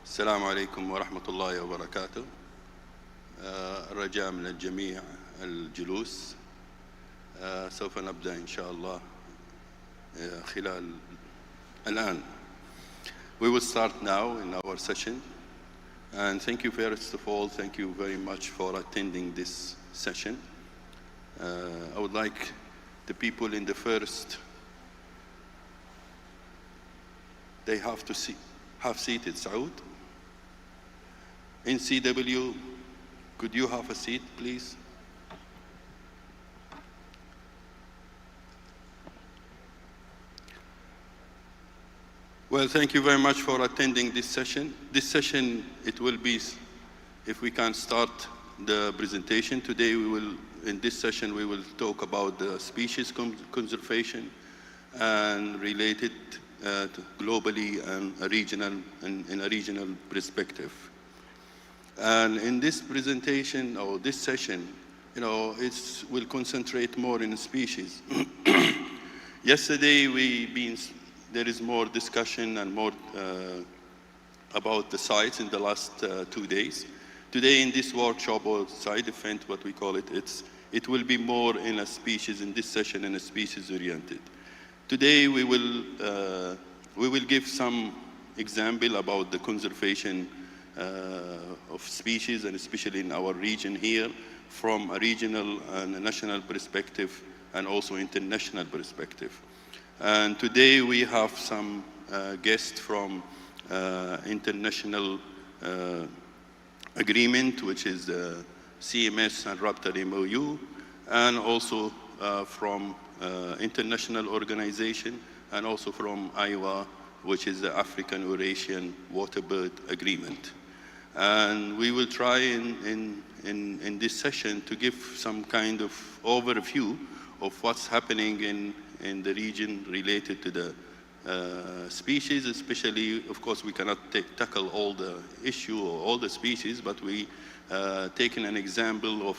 السلام عليكم ورحمة الله وبركاته. الرجاء من الجميع الجلوس. سوف نبدأ إن شاء الله خلال الآن. We will start now in our session. And thank you first of all, thank you very much for attending this session. I would like the people in the first, they have to have seated. Saud? In CW, could you have a seat, please? Well, thank you very much for attending this session. This session, it will be, if we can start the presentation today, in this session, we will talk about the species conservation and related globally and in a regional perspective. And in this presentation, or this session, will concentrate more in species. Yesterday, there is more discussion and more about the sites in the last 2 days. Today in this workshop or side event, what we call it, it will be more in a species, in this session, in a species oriented. Today we will give some example about the conservation of species, and especially in our region here, from a regional and a national perspective, and also international perspective. And today we have some guests from international agreement, which is the CMS and Raptor MOU, and also from international organization, and also from Iowa, which is the African Eurasian Waterbird Agreement. And we will try in this session to give some kind of overview of what's happening in the region related to the species, especially, of course, we cannot tackle all the issue or all the species, but we taken an example of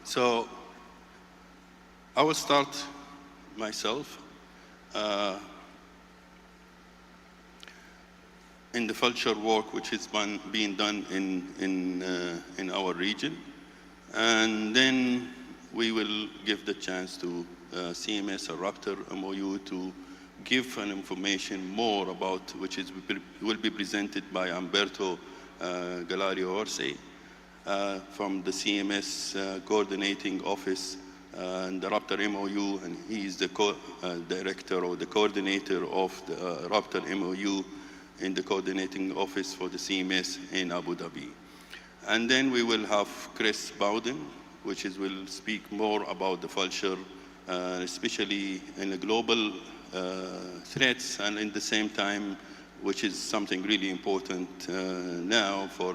So I will start myself in the culture work which is being done in our region, and then we will give the chance to CMS or Raptor MOU to give an information more about which will be presented by Umberto Galario Orsi. From the CMS coordinating office and the Raptor MOU, and he is the director or the coordinator of the Raptor MOU in the coordinating office for the CMS in Abu Dhabi. And then we will have Chris Bowden, which will speak more about the vulture, especially in the global threats, and in the same time, which is something really important now for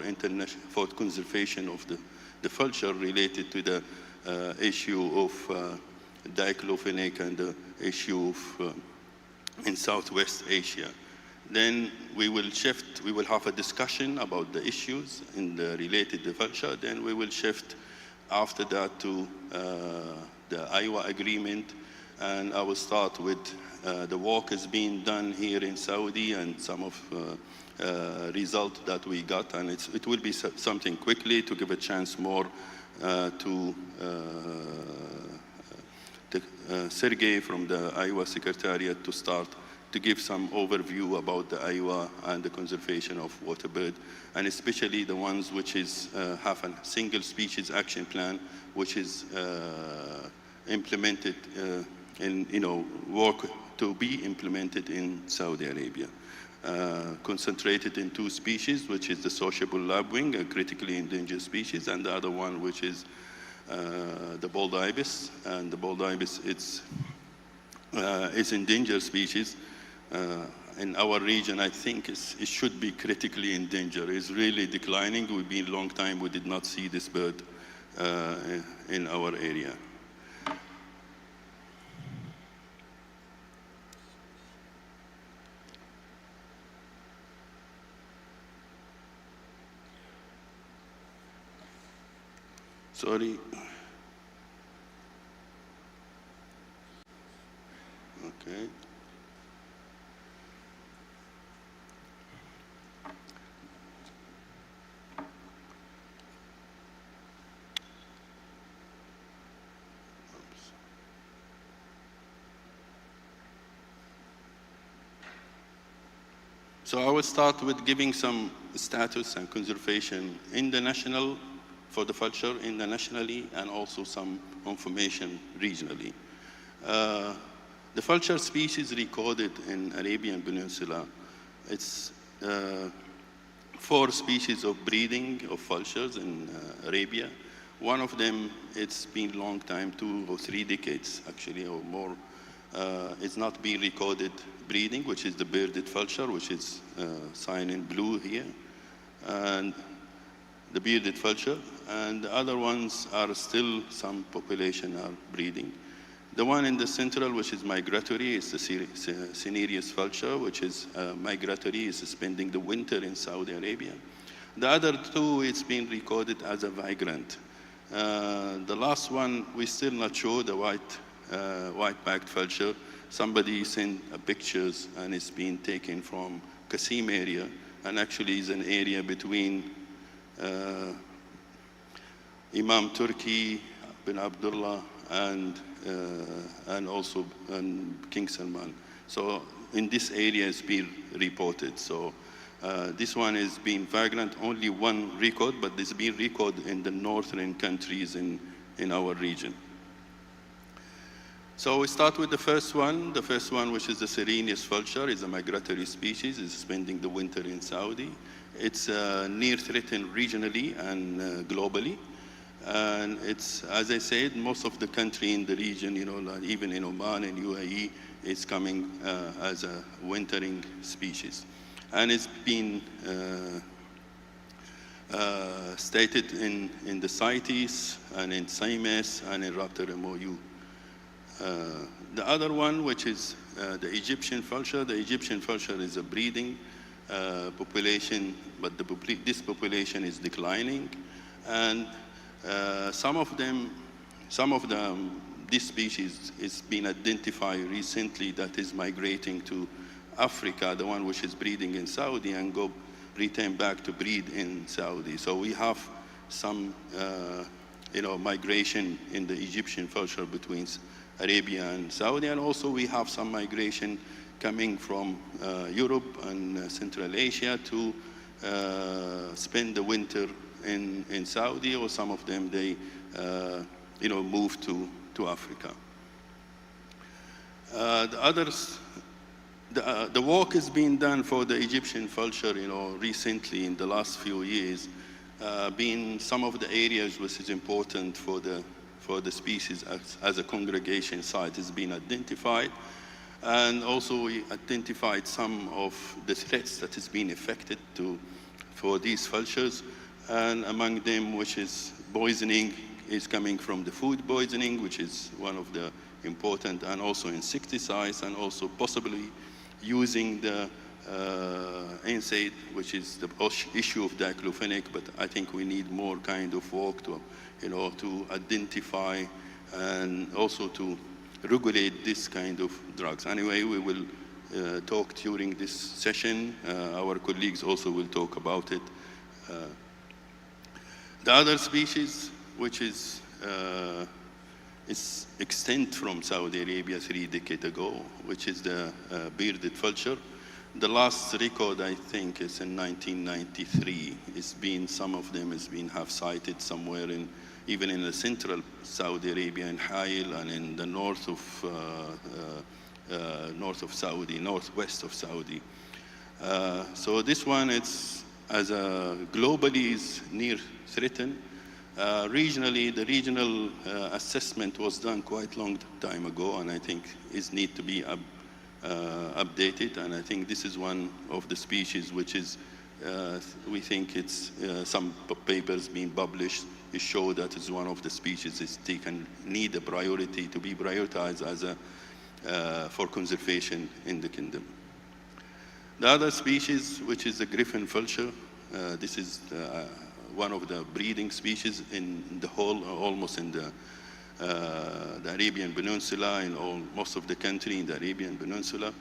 conservation of the vulture related to the issue of diclofenac and the issue of in Southwest Asia. Then we will have a discussion about the issues related to vulture. Then we will shift after that to the Iowa agreement, and I will start with the work is being done here in Saudi and some of result that we got, and it will be something quickly to give a chance more to Sergey from the Iowa Secretariat to start to give some overview about the Iowa and the conservation of waterbird, and especially the ones which have a single species action plan, which is implemented work to be implemented in Saudi Arabia. Concentrated in 2 species, which is the sociable lapwing, a critically endangered species, and the other one, which is the bald ibis. And the bald ibis, it's endangered species. In our region, I think it should be critically endangered. It's really declining. We've been a long time, we did not see this bird in our area. Sorry. Okay. So I will start with giving some status and conservation in the national, for the vulture internationally, and also some information regionally. The vulture species recorded in Arabian Peninsula, it's 4 species of breeding of vultures in Arabia. One of them, it's been long time, 2 or 3 decades actually, or more. It's not been recorded breeding, which is the bearded vulture, which is signed in blue here, and the bearded vulture, and the other ones are still, some population are breeding. The one in the central, which is migratory, is the cinereous vulture, which is migratory, is spending the winter in Saudi Arabia. The other 2, it's been recorded as a vagrant. The last one, we're still not sure, the white-backed vulture. Somebody sent pictures, and it's been taken from Qasim area, and actually is an area between Imam Turki bin Abdullah and also King Salman. So in this area it's been reported. So this one is being vagrant, only 1 record, but this been recorded in the northern countries in our region. So we start with the first one. The first one, which is the Cinereous vulture, is a migratory species, is spending the winter in Saudi. It's near threatened regionally and globally. And it's, as I said, most of the country in the region, like even in Oman and UAE, is coming as a wintering species. And it's been stated in the CITES and in CIMES and in Raptor MOU. The other one, which is the Egyptian vulture. The Egyptian vulture is a breeding population, but this population is declining. And some of this species is been identified recently that is migrating to Africa, the one which is breeding in Saudi, and return back to breed in Saudi. So we have some migration in the Egyptian vulture between Arabia and Saudi, and also we have some migration coming from Europe and Central Asia to spend the winter in Saudi, or some of them they move to Africa. The work is being done for the Egyptian vulture, recently in the last few years, being some of the areas which is important for the species as a congregation site has been identified. And also we identified some of the threats that has been affected for these vultures. And among them, which is poisoning, is coming from the food poisoning, which is one of the important, and also insecticides, and also possibly using the NSAID, which is the issue of diclofenac. But I think we need more kind of work to identify and also to regulate this kind of drugs. Anyway, we will talk during this session. Our colleagues also will talk about it. The other species, which is extinct from Saudi Arabia 3 decades ago, which is the bearded vulture. The last record, I think, is in 1993. Some of them have cited somewhere even in the central Saudi Arabia, in Hail, and in the north of Saudi, northwest of Saudi. So this one, it's globally is near threatened. Regionally, the regional assessment was done quite long time ago, and I think it needs to be updated. And I think this is one of the species which is, we think it's some papers being published show that it's one of the species is need a priority to be prioritized for conservation in the kingdom. The other species, which is the griffon vulture, this is one of the breeding species in the whole, almost in the Arabian Peninsula, in most of the country in the Arabian Peninsula.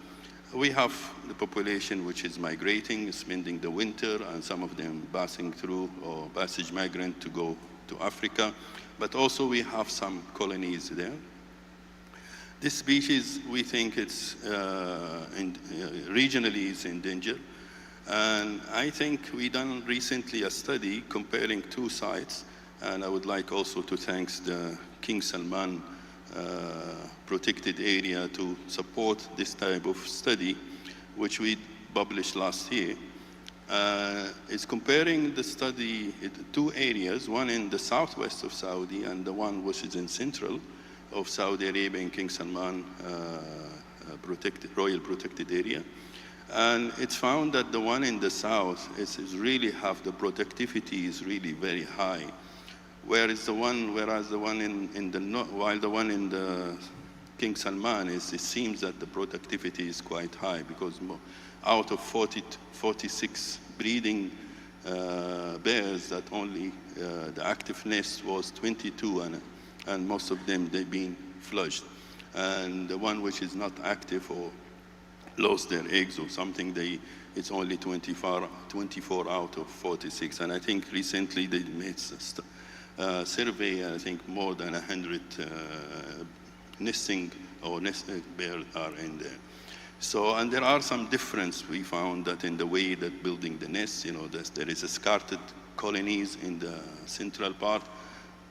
We have the population which is migrating, spending the winter, and some of them passing through or passage migrant to go to Africa. But also we have some colonies there. This species, we think it's regionally is in danger. And I think we done recently a study comparing two sites. And I would like also to thank the King Salman protected area to support this type of study, which we published last year. It's comparing the study, two areas, one in the southwest of Saudi and the one which is in central of Saudi Arabia in King Salman royal protected area. And it's found that the one in the south is really have the productivity is really very high. Whereas the one in the north, while the one in the King Salman it seems that the productivity is quite high, because out of 46 breeding bears, that only the active nest was 22, and most of them they've been flushed. And the one which is not active or lost their eggs or something, it's only 24 out of 46. And I think recently they made a survey, I think more than 100 nesting or nested bears are in there. So, and there are some difference we found that in the way that building the nest, there is escarted colonies in the central part,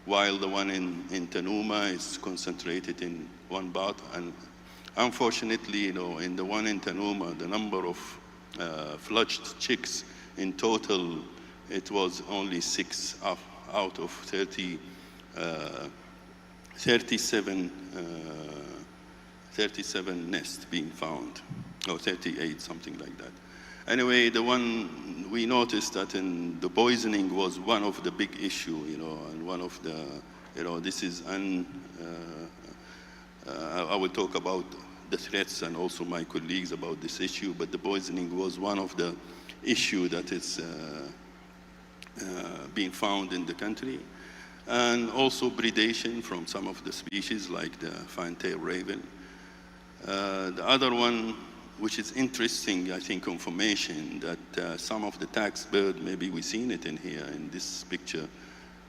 while the one in Tanuma is concentrated in one part. And unfortunately, in the one in Tanuma, the number of fledged chicks in total, it was only 6 out of 37 nests being found, or 38, something like that. Anyway, the one we noticed that in the poisoning was one of the big issue, and one of the, this is, I will talk about the threats and also my colleagues about this issue, but the poisoning was one of the issue that is being found in the country. And also predation from some of the species like the fine-tailed raven. The other one, which is interesting, I think, information that some of the tax bird, maybe we've seen it in here in this picture,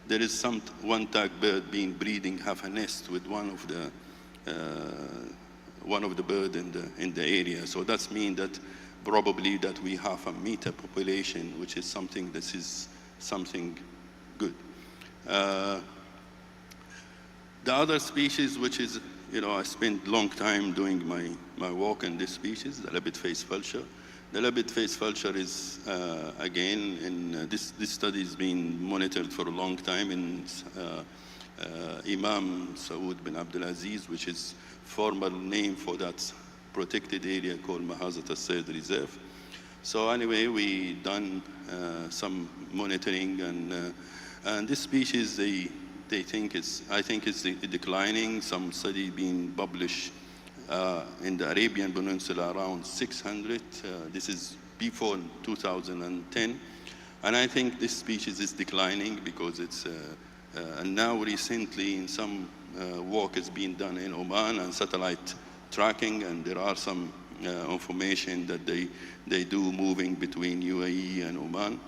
there is one tax bird being breeding half a nest with one of the bird in the area. So that's mean that probably that we have a meta population, which is something good. The other species, which is, I spent a long time doing my work in this species, the rabbit-faced vulture. The rabbit-faced vulture is, again, this study has been monitored for a long time in Imam Saud bin Abdulaziz, which is formal name for that protected area called Mahazat al-Sayd Reserve. So anyway, we done some monitoring, and this species, they think I think it's declining. Some study being published in the Arabian Peninsula around 600. This is before 2010. And I think this species is declining because it's, and now recently in some work is being done in Oman and satellite tracking, and there are some information that they do moving between UAE and Oman.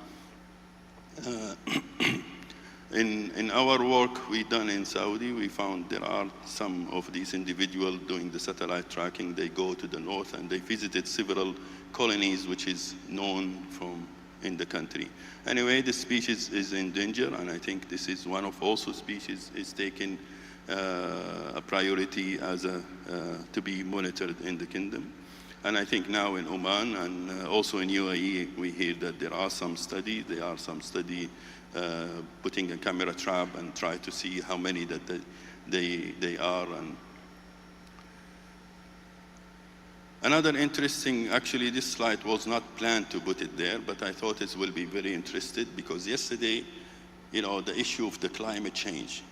In our work we done in Saudi, we found there are some of these individuals doing the satellite tracking. They go to the north and they visited several colonies which is known from in the country. Anyway, this species is in danger, and I think this is one of also species is taken a priority as to be monitored in the kingdom. And I think now in Oman and also in UAE, we hear that there are some study. There are some study putting a camera trap and try to see how many that they are. And another interesting, actually this slide was not planned to put it there, but I thought it will be very interested because yesterday, the issue of the climate change.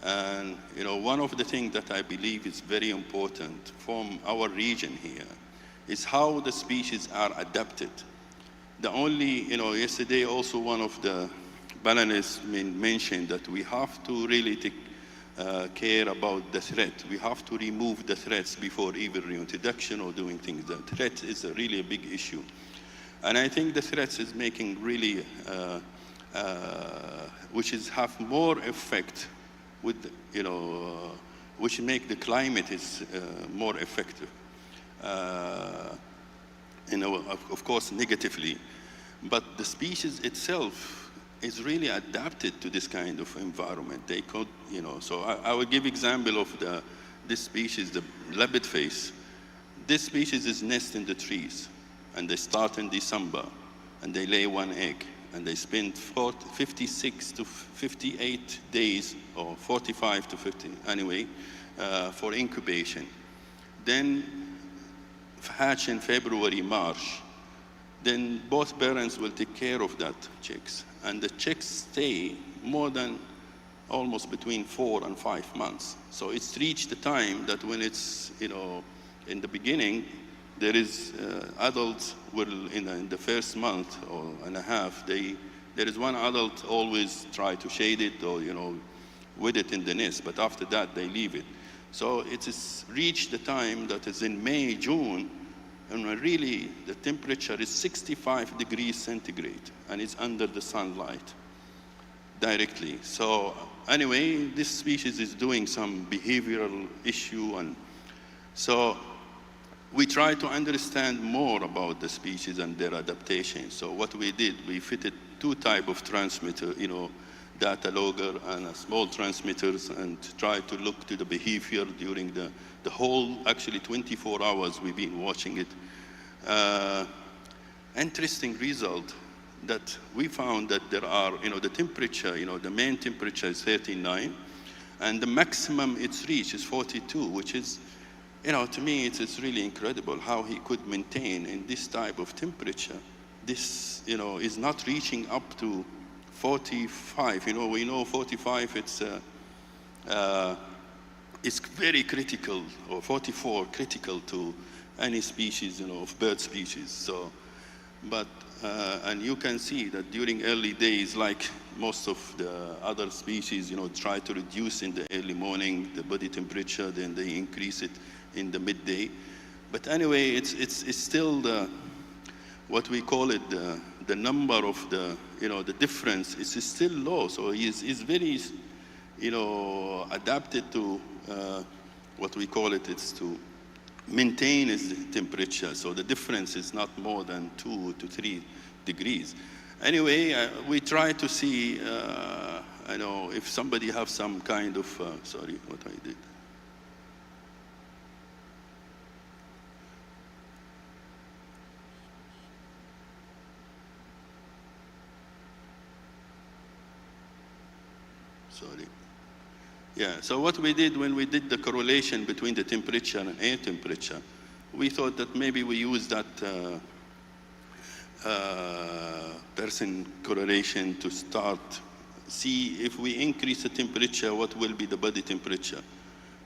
And one of the things that I believe is very important from our region here is how the species are adapted. The only, yesterday also one of the Balanese mentioned, that we have to really take care about the threat. We have to remove the threats before even reintroduction or doing things. The threat is really a big issue. And I think the threats is making really, which is have more effect with, which make the climate is more effective. Of course, negatively. But the species itself is really adapted to this kind of environment. They could, so I will give example of this species, the leopard face. This species is nest in the trees, and they start in December, and they lay one egg, and they spend 56 to 58 days, or 45 to 50, anyway, for incubation. Then hatch in February, March. Then both parents will take care of that chicks. And the chicks stay more than almost between 4 and 5 months. So it's reached the time that when it's, in the beginning, there is adults will, in the first month or and a half, there is one adult always try to shade it or, with it in the nest, but after that they leave it. So it is reached the time that is in May, June, and really the temperature is 65 degrees centigrade and it's under the sunlight directly. So anyway, this species is doing some behavioral issue, and so we try to understand more about the species and their adaptation. So what we did, we fitted 2 types of transmitter, data logger and a small transmitters, and try to look to the behavior during the whole, actually 24 hours we've been watching it. Interesting result that we found that there are, the temperature, the main temperature is 39, and the maximum it's reached is 42, which is, to me, it's really incredible how he could maintain in this type of temperature. This, is not reaching up to 45. We know 45, it's very critical, or 44 critical to any species, of bird species. So, but, and you can see that during early days, like most of the other species, try to reduce in the early morning the body temperature, then they increase it in the midday. But anyway, it's still what we call it, the number of the difference is still low. So he's very, adapted to what we call it, it's to maintain his temperature. So the difference is not more than 2 to 3 degrees. Anyway, we try to see, if somebody have some kind of, sorry, what I did. Sorry. Yeah, so what we did when we did the correlation between the temperature and air temperature, we thought that maybe we use that person correlation to start, see if we increase the temperature, what will be the body temperature.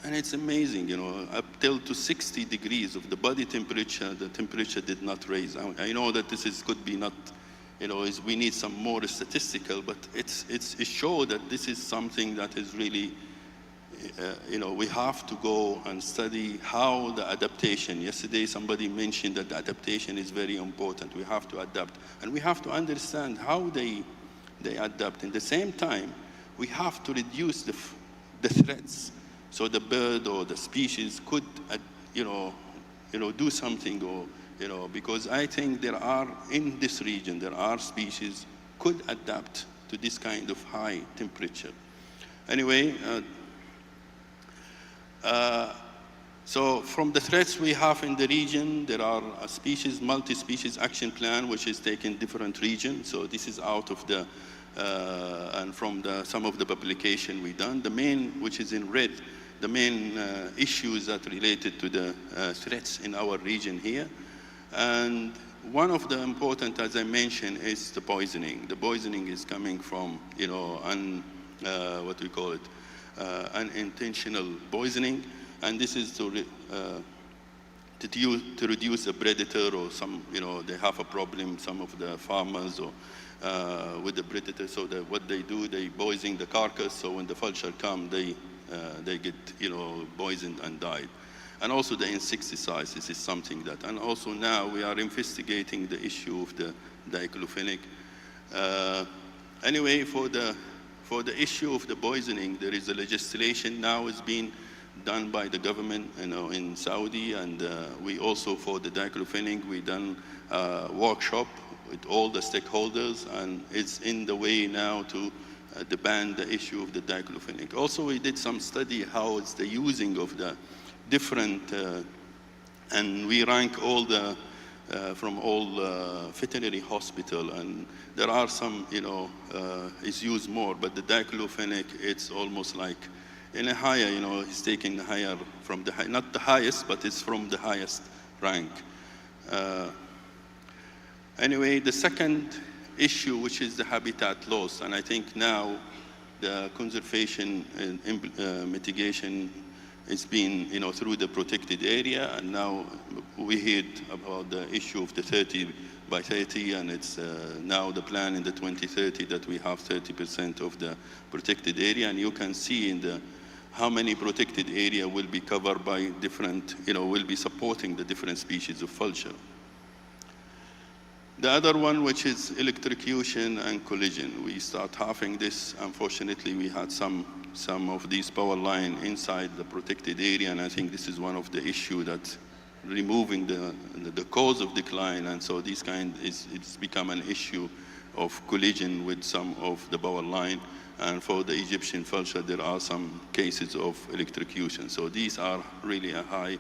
And it's amazing, up till to 60 degrees of the body temperature, the temperature did not raise. I know that this could be not, we need some more statistical, but it showed that this is something that is really, we have to go and study how the adaptation. Yesterday, somebody mentioned that the adaptation is very important. We have to adapt, and we have to understand how they adapt. In the same time, we have to reduce the threats, so the bird or the species could, do something, or because I think there are in this region there are species could adapt to this kind of high temperature. Anyway. So from the threats we have in the region, there are a species, multi-species action plan, which is taken different regions. So this is out of the, and from some of the publication we done. The main, which is in red, the main issues that related to the threats in our region here. And one of the important, as I mentioned, is the poisoning. The poisoning is coming from, what we call it, unintentional poisoning, and this is to reduce a predator, or some, they have a problem, some of the farmers, or with the predator. So that what they do, they poison the carcass. So when the vulture come, they get poisoned and died. And also the insecticides. This is something that. And also now we are investigating the issue of the diclofenac. Anyway, for the issue of the poisoning, there is a legislation now is being done by the government, in Saudi, and we also for the diclofenac we done a workshop with all the stakeholders, and it's in the way now to ban the issue of the diclofenac. Also, we did some study how it's the using of the different, and we rank all the from all veterinary hospital, and there are some, is used more, but the diclofenac, it's almost like in a higher, it's taking the higher from the high, not the highest, but it's from the highest rank. Anyway, the second issue, which is the habitat loss, and I think now the conservation and mitigation is being, through the protected area, and now we heard about the issue of the 30 by 30, and it's now the plan in the 2030 that we have 30% of the protected area, and you can see in the how many protected area will be covered by different, will be supporting the different species of vulture. The other one, which is electrocution and collision. We start having this. Unfortunately, we had some of these power line inside the protected area, and I think this is one of the issue that removing the cause of decline, and so this it's become an issue of collision with some of the power line. And for the Egyptian vulture, there are some cases of electrocution. So these are really a high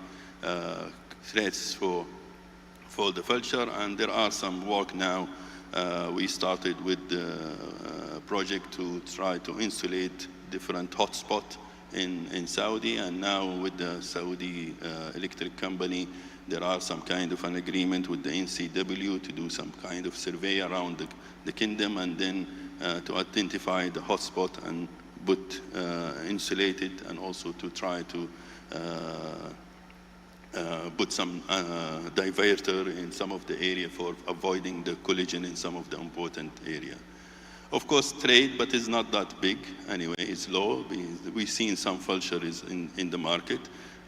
threats for the vulture, and there are some work now. We started with the project to try to insulate different hotspots in Saudi, and now with the Saudi electric company, there are some kind of an agreement with the NCW to do some kind of survey around the kingdom, and then to identify the hotspot and insulate it, and also to try to put some diverter in some of the area for avoiding the collision in some of the important area. Of course, trade, but it's not that big. Anyway, it's low. We've seen some vulture is in the market,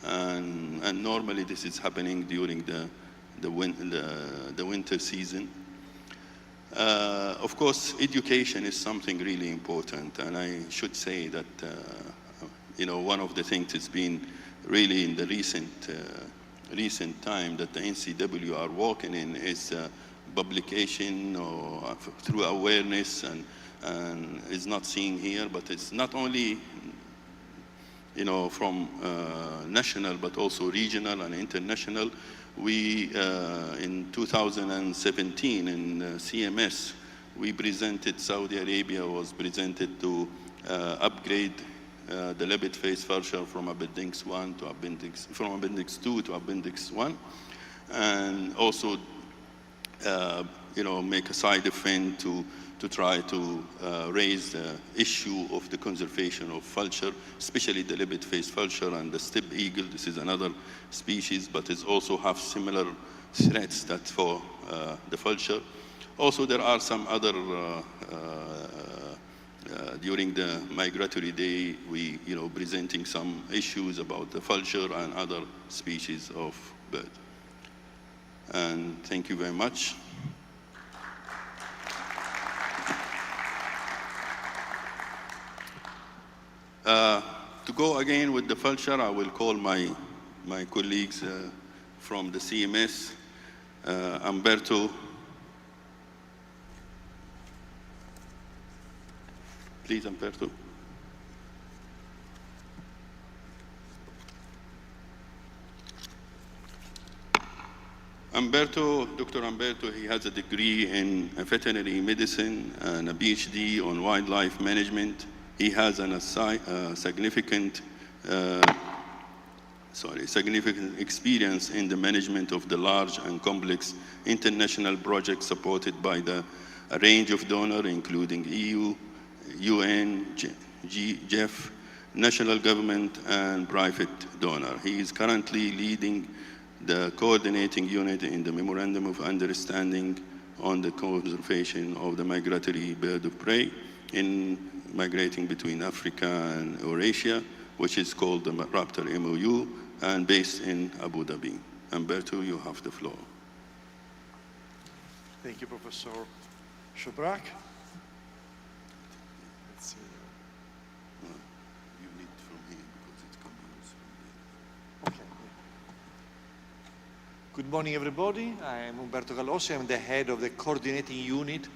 and normally this is happening during the winter season. Of course, education is something really important, and I should say that one of the things that's been really in the recent time that the NCW are working in is publication or through awareness, and is not seen here, but it's not only from national but also regional and international. We in 2017 in CMS we presented, Saudi Arabia was presented to upgrade the leopard face vulture from Appendix 1 to from Appendix 2 to Appendix 1, and also make a side event to try to raise the issue of the conservation of vulture, especially the leopard face vulture and the steppe eagle. This is another species, but it also have similar threats that for the vulture. Also, there are some other during the migratory day, we presenting some issues about the vulture and other species of bird. And thank you very much. To go again with the vulture, I will call my colleagues from the CMS, Umberto. Please, Umberto. Dr. Umberto, he has a degree in veterinary medicine and a PhD on wildlife management. He has significant experience in the management of the large and complex international projects supported by a range of donors, including EU, UN, GEF, national government, and private donor. He is currently leading the coordinating unit in the Memorandum of Understanding on the conservation of the migratory bird of prey in migrating between Africa and Eurasia, which is called the Raptor MOU and based in Abu Dhabi. Umberto, you have the floor. Thank you, Professor Shobrak. Let's see. You need from here because it's coming from there. Okay. Good morning, everybody. I am Umberto Galossi. I'm the head of the coordinating unit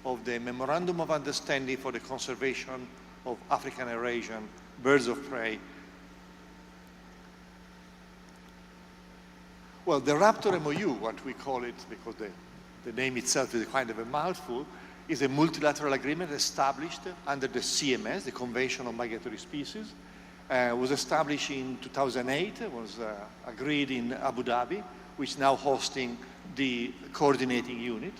of the Memorandum of Understanding for the Conservation of African and Eurasian Birds of Prey. Well, the Raptor MOU, what we call it, because the name itself is kind of a mouthful, is a multilateral agreement established under the CMS, the Convention on Migratory Species. Was established in 2008, was agreed in Abu Dhabi, which is now hosting the coordinating unit.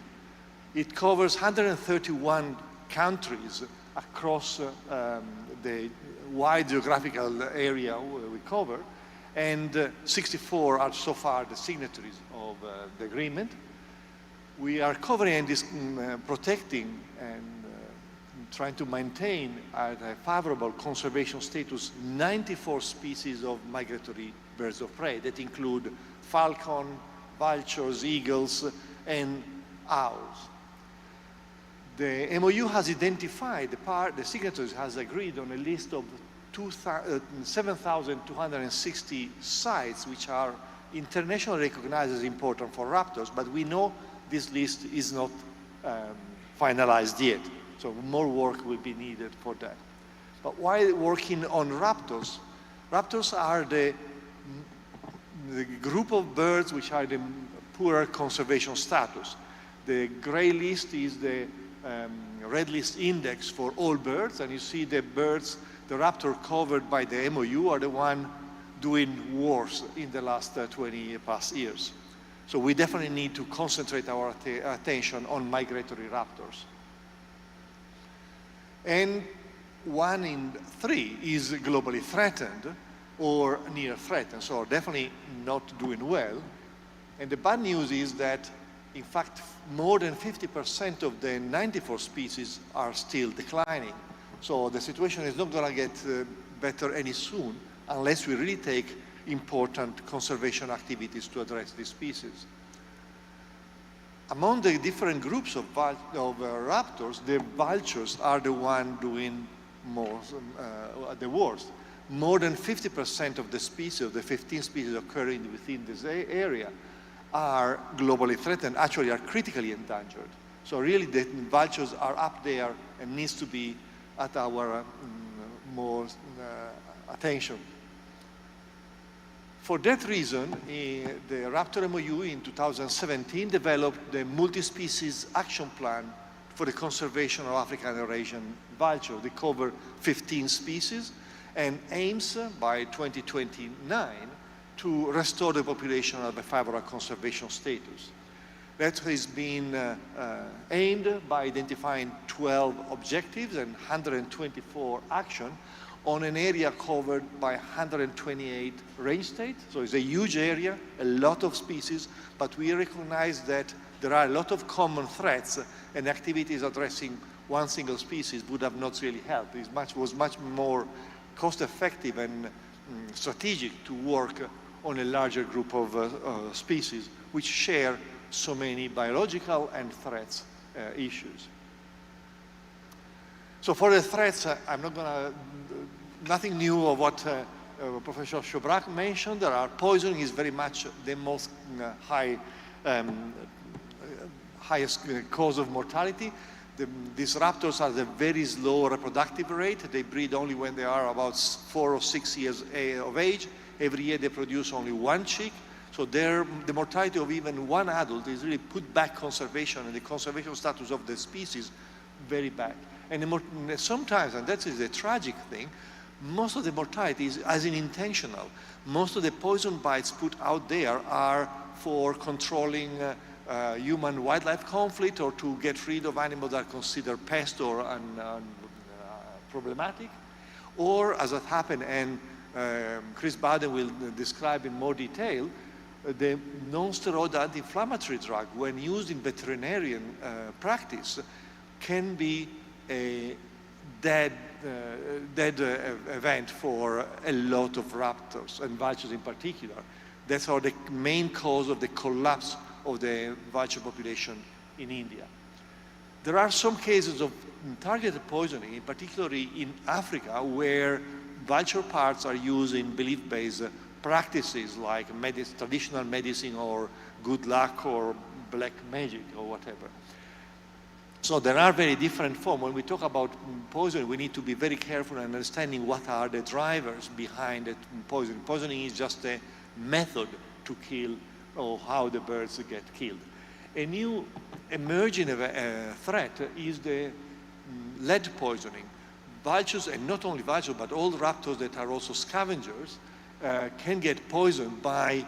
It covers 131 countries across the wide geographical area we cover, and 64 are so far the signatories of the agreement. We are covering and protecting and trying to maintain at a favorable conservation status 94 species of migratory birds of prey that include falcon, vultures, eagles, and owls. The MOU has identified, the signatories has agreed on a list of 7,260 sites which are internationally recognized as important for raptors, but we know this list is not finalized yet. So more work will be needed for that. But while working on raptors, raptors are the group of birds which are the poorer conservation status. The gray list is the red list index for all birds, and you see the birds, the raptor covered by the MOU are the one doing worse in the last 20 plus years. So we definitely need to concentrate our attention on migratory raptors. And 1 in 3 is globally threatened or near threatened, so definitely not doing well. And the bad news is that, in fact, more than 50% of the 94 species are still declining. So the situation is not going to get better any soon unless we really take important conservation activities to address these species. Among the different groups of raptors, the vultures are the one doing the worst. More than 50% of the species, of the 15 species occurring within this area, are globally threatened, actually are critically endangered. So really the vultures are up there and needs to be at our more attention. For that reason, the Raptor MOU in 2017 developed the multi-species action plan for the conservation of African and Eurasian vulture. They cover 15 species and aims by 2029 to restore the population of a favorable conservation status. That has been aimed by identifying 12 objectives and 124 actions on an area covered by 128 range states. So it's a huge area, a lot of species, but we recognize that there are a lot of common threats, and activities addressing one single species would have not really helped. It was much more cost-effective and strategic to work on a larger group of species which share so many biological and threats issues. So for the threats, I'm not going to, nothing new of what Professor Shobrak mentioned. There are poisoning is very much the most highest cause of mortality. These raptors have a very slow reproductive rate. They breed only when they are about 4 or 6 years of age. Every year they produce only one chick. So the mortality of even one adult is really put back conservation and the conservation status of the species very bad. And sometimes, and that is a tragic thing, most of the mortality is as intentional. Most of the poison bites put out there are for controlling human-wildlife conflict or to get rid of animals that are considered pest or problematic. Or, as it happened, and Chris Bowden will describe in more detail, the non-steroidal anti-inflammatory drug, when used in veterinarian practice, can be a dead event for a lot of raptors, and vultures in particular. That's the main cause of the collapse of the vulture population in India. There are some cases of targeted poisoning, particularly in Africa, where vulture parts are used in belief-based practices like traditional medicine or good luck or black magic or whatever. So there are very different forms. When we talk about poisoning, we need to be very careful in understanding what are the drivers behind the poisoning. Poisoning is just a method to kill or how the birds get killed. A new emerging threat is the lead poisoning. Vultures, and not only vultures, but all raptors that are also scavengers, can get poisoned by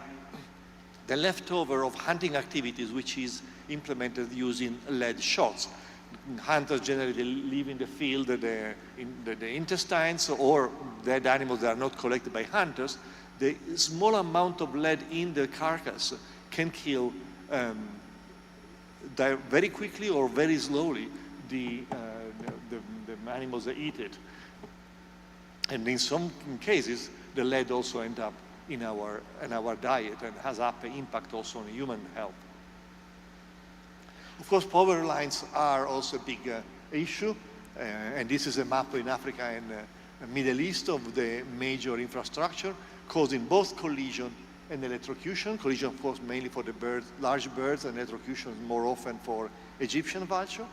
the leftover of hunting activities, which is implemented using lead shots. Hunters generally leave in the field the intestines or dead animals that are not collected by hunters. The small amount of lead in the carcass can kill very quickly or very slowly the animals that eat it. And in some cases, the lead also ends up in our diet and has an impact also on human health. Of course, power lines are also a big issue, and this is a map in Africa and Middle East of the major infrastructure, causing both collision and electrocution. Collision, of course, mainly for the birds, large birds, and electrocution more often for Egyptian vulture.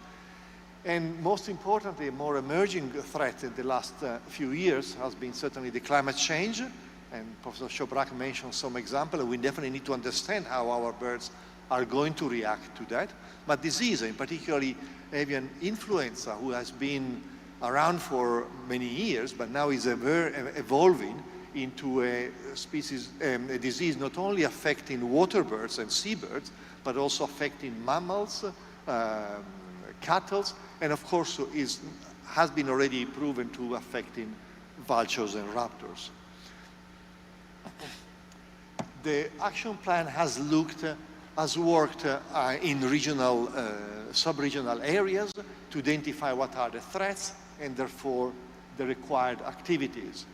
And most importantly, a more emerging threat in the last few years has been certainly the climate change. And Professor Choprak mentioned some examples, and we definitely need to understand how our birds are going to react to that. But disease, and particularly avian influenza, who has been around for many years, but now is evolving into a species, a disease not only affecting water birds and seabirds, but also affecting mammals, cattle, and of course has been already proven to affecting vultures and raptors. The action plan has worked in regional, sub-regional areas to identify what are the threats and therefore the required activities.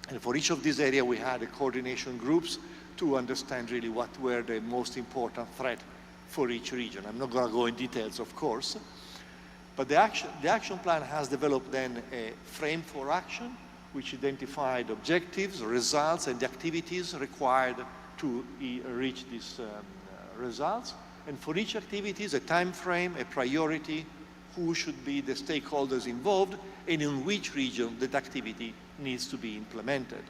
And for each of these areas, we had coordination groups to understand really what were the most important threats for each region. I'm not going to go in details, of course, but the action plan has developed then a frame for action, which identified objectives, results, and the activities required to reach these results. And for each activity, a time frame, a priority, who should be the stakeholders involved, and in which region that activity needs to be implemented.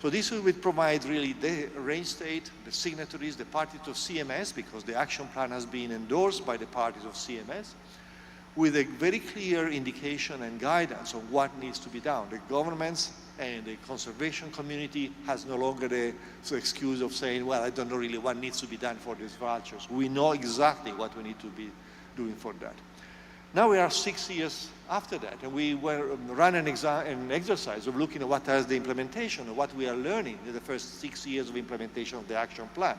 So this will provide really the range state, the signatories, the parties of CMS, because the action plan has been endorsed by the parties of CMS, with a very clear indication and guidance on what needs to be done. The governments and the conservation community has no longer the excuse of saying, well, I don't know really what needs to be done for these vultures. We know exactly what we need to be doing for that. Now we are 6 years after that, and we run an exercise of looking at what is the implementation of what we are learning in the first 6 years of implementation of the action plan.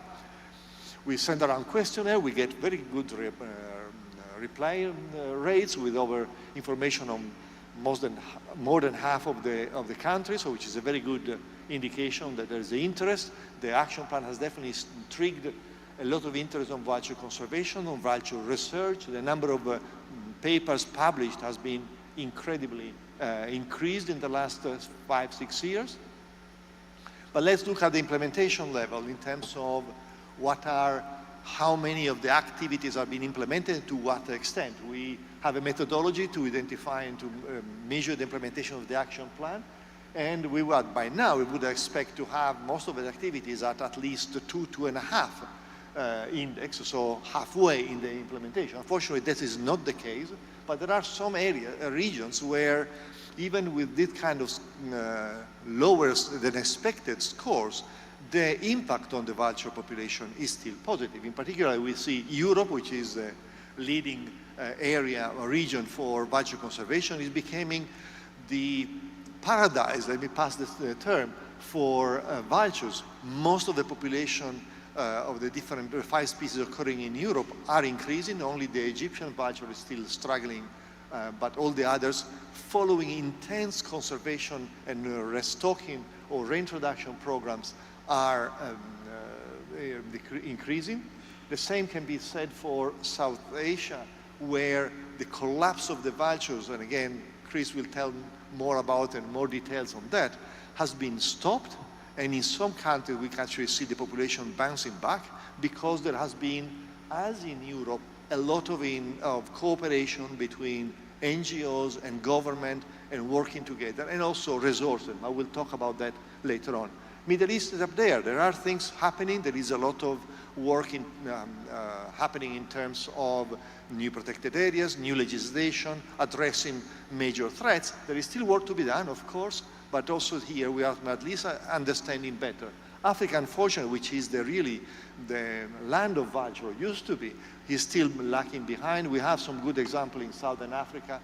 We send around questionnaire, we get very good reply rates with over information on more than half of the country, so which is a very good indication that there is interest. The action plan has definitely triggered a lot of interest on vulture conservation, on vulture research. The number of papers published has been incredibly increased in the last 5-6 years. But let's look at the implementation level in terms of how many of the activities are being implemented and to what extent. We have a methodology to identify and to measure the implementation of the action plan. And by now, we would expect to have most of the activities at least 2.5 index, so halfway in the implementation. Unfortunately, that is not the case, but there are some regions where even with this kind of lower than expected scores, the impact on the vulture population is still positive. In particular, we see Europe, which is the leading area or region for vulture conservation, is becoming the paradise, let me pass this term, for vultures. Most of the population of the different 5 species occurring in Europe are increasing. Only the Egyptian vulture is still struggling, but all the others, following intense conservation and restocking or reintroduction programs, are increasing. The same can be said for South Asia, where the collapse of the vultures, and again, Chris will tell more about and more details on that, has been stopped. And in some countries, we can actually see the population bouncing back because there has been, as in Europe, a lot of cooperation between NGOs and government and working together, and also resources. I will talk about that later on. Middle East is up there. There are things happening. There is a lot of work happening in terms of new protected areas, new legislation, addressing major threats. There is still work to be done, of course, but also here we are at least understanding better. Africa, unfortunately, which is really the land of vulture, used to be, is still lagging behind. We have some good examples in Southern Africa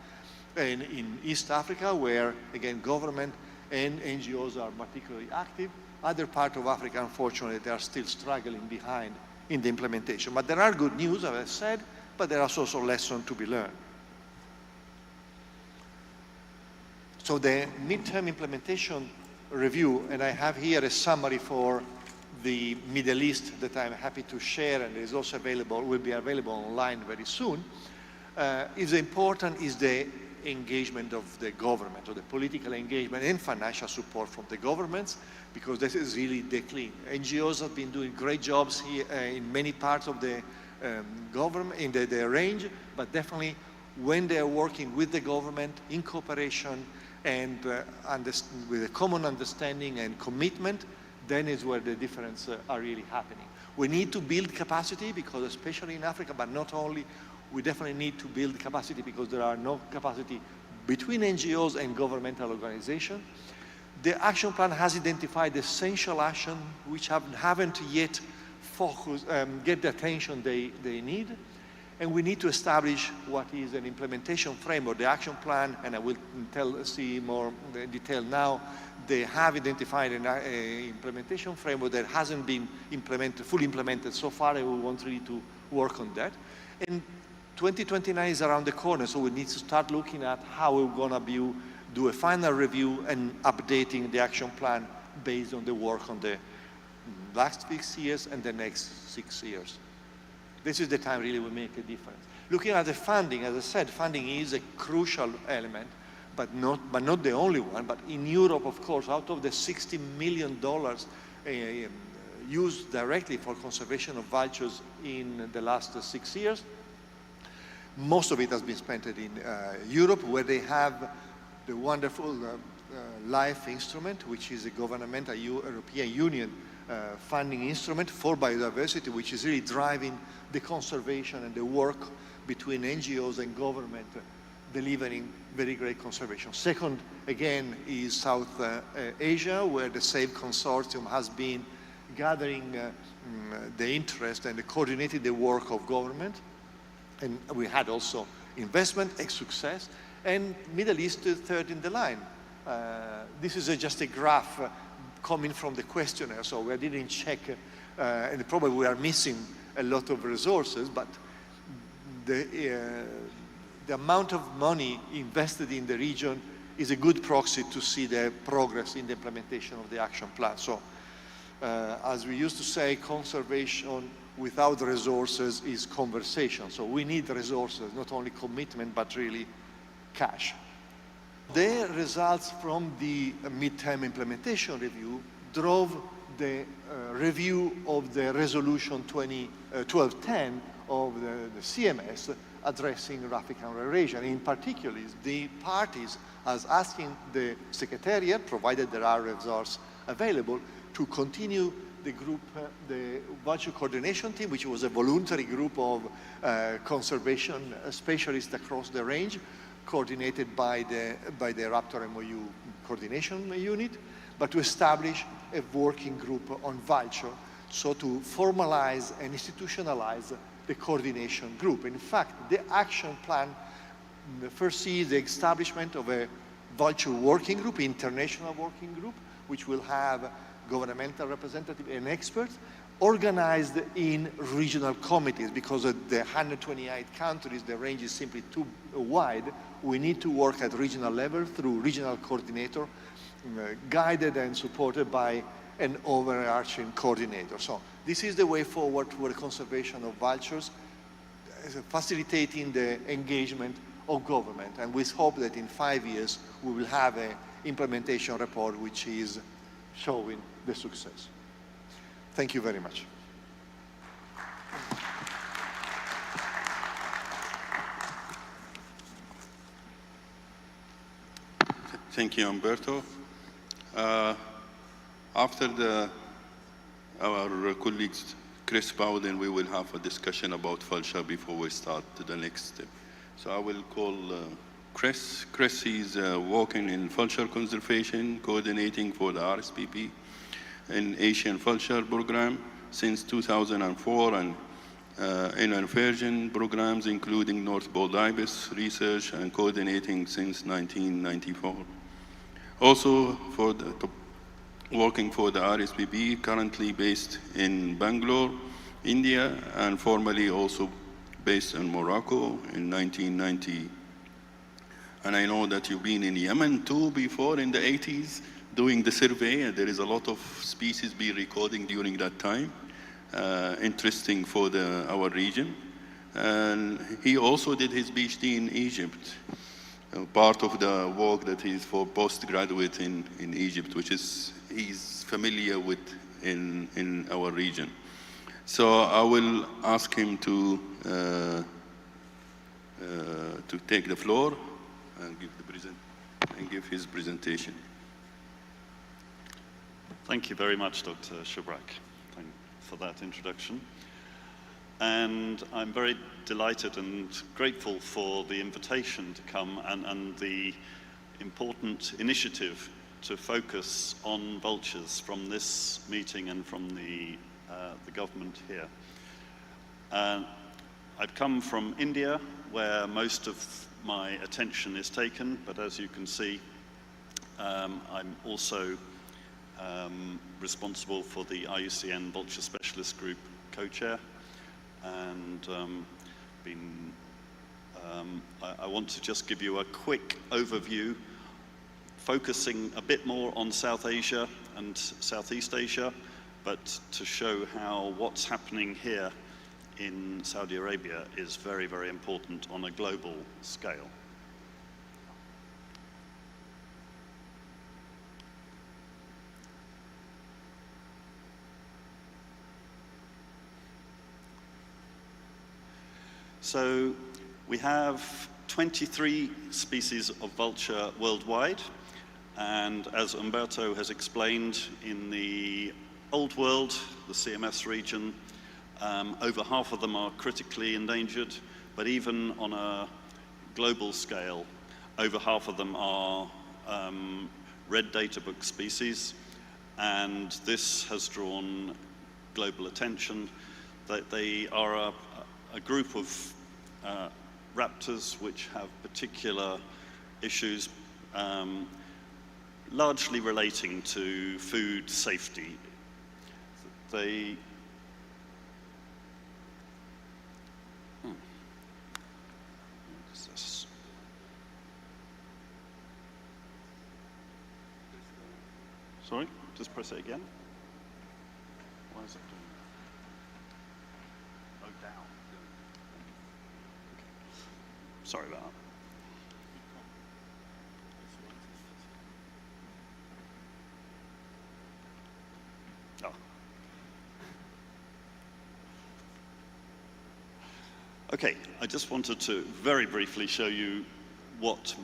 and in East Africa, where, again, government and NGOs are particularly active. Other parts of Africa, unfortunately, they are still struggling behind in the implementation. But there are good news, as I said, but there are also lessons to be learned. So the midterm implementation review, and I have here a summary for the Middle East that I'm happy to share, and is also available, will be available online very soon, is important is the engagement of the government, or the political engagement and financial support from the governments, because this is really the key. NGOs have been doing great jobs here in many parts of the government, in the range, but definitely when they are working with the government in cooperation and with a common understanding and commitment, then is where the difference are really happening. We need to build capacity, because especially in Africa, but not only, we definitely need to build capacity because there are no capacity between NGOs and governmental organizations. The action plan has identified essential action which haven't yet get the attention they need. And we need to establish what is an implementation framework. The action plan, and I will see more detail now, they have identified an implementation framework that hasn't been fully implemented so far, and we want really to work on that. And 2029 is around the corner, so we need to start looking at how we're going to do a final review and updating the action plan based on the work on the last 6 years and the next 6 years. This is the time really we make a difference. Looking at the funding, as I said, funding is a crucial element, but not the only one. But in Europe, of course, out of the $60 million used directly for conservation of vultures in the last 6 years, most of it has been spent in Europe, where they have the wonderful LIFE instrument, which is a governmental European Union funding instrument for biodiversity, which is really driving the conservation and the work between NGOs and government, delivering very great conservation. Second, again, is South Asia, where the SAVE Consortium has been gathering the interest and coordinating the work of government. And we had also investment and success. And Middle East, third in the line. This is just a graph coming from the questionnaire, so we didn't check, and probably we are missing a lot of resources, but the amount of money invested in the region is a good proxy to see the progress in the implementation of the action plan. So, as we used to say, conservation without resources is conversation. So we need resources, not only commitment, but really cash. The results from the midterm implementation review drove the review of the resolution 1210 of the CMS addressing African Eurasia. In particular, the parties as asking the Secretariat, provided there are resources available, to continue the group, the vulture coordination team, which was a voluntary group of conservation specialists across the range, coordinated by the Raptor MOU coordination unit, but to establish a working group on vulture, so to formalize and institutionalize the coordination group. In fact, the action plan first sees the establishment of a vulture working group, international working group, which will have governmental representatives and experts, organized in regional committees, because of the 128 countries, the range is simply too wide. We need to work at regional level through regional coordinator, guided and supported by an overarching coordinator. So this is the way forward toward the conservation of vultures, facilitating the engagement of government. And we hope that in 5 years, we will have an implementation report which is showing the success. Thank you very much. Thank you, Umberto. After our colleagues Chris Bowden, we will have a discussion about vulture before we start the next step. So I will call Chris. Chris is working in vulture conservation, coordinating for the RSPP in Asian Vulture Program since 2004, and in inversion programs including North Pole Ibis research and coordinating since 1994. Also working for the RSPB, currently based in Bangalore, India, and formerly also based in Morocco in 1990. And I know that you've been in Yemen too before in the 80s doing the survey, and there is a lot of species being recording during that time. Interesting for our region. And he also did his PhD in Egypt. Part of the work that he's for postgraduate in Egypt, which is he's familiar with in our region. So I will ask him to take the floor and give his presentation. Thank you very much, Dr. Shubrak, for that introduction. And I'm very delighted and grateful for the invitation to come and the important initiative to focus on vultures from this meeting and from the government here. I've come from India, where most of my attention is taken, but as you can see, I'm also responsible for the IUCN Vulture Specialist Group co-chair, and I want to just give you a quick overview, focusing a bit more on South Asia and Southeast Asia, but to show how what's happening here in Saudi Arabia is very, very important on a global scale. So we have 23 species of vulture worldwide, and as Umberto has explained, in the Old World, the CMS region, over half of them are critically endangered, but even on a global scale, over half of them are red data book species, and this has drawn global attention that they are a group of raptors which have particular issues largely relating to food safety. They Sorry, just press it again. Why is it doing that? Oh, down. Sorry about that. Oh. Okay, I just wanted to very briefly show you what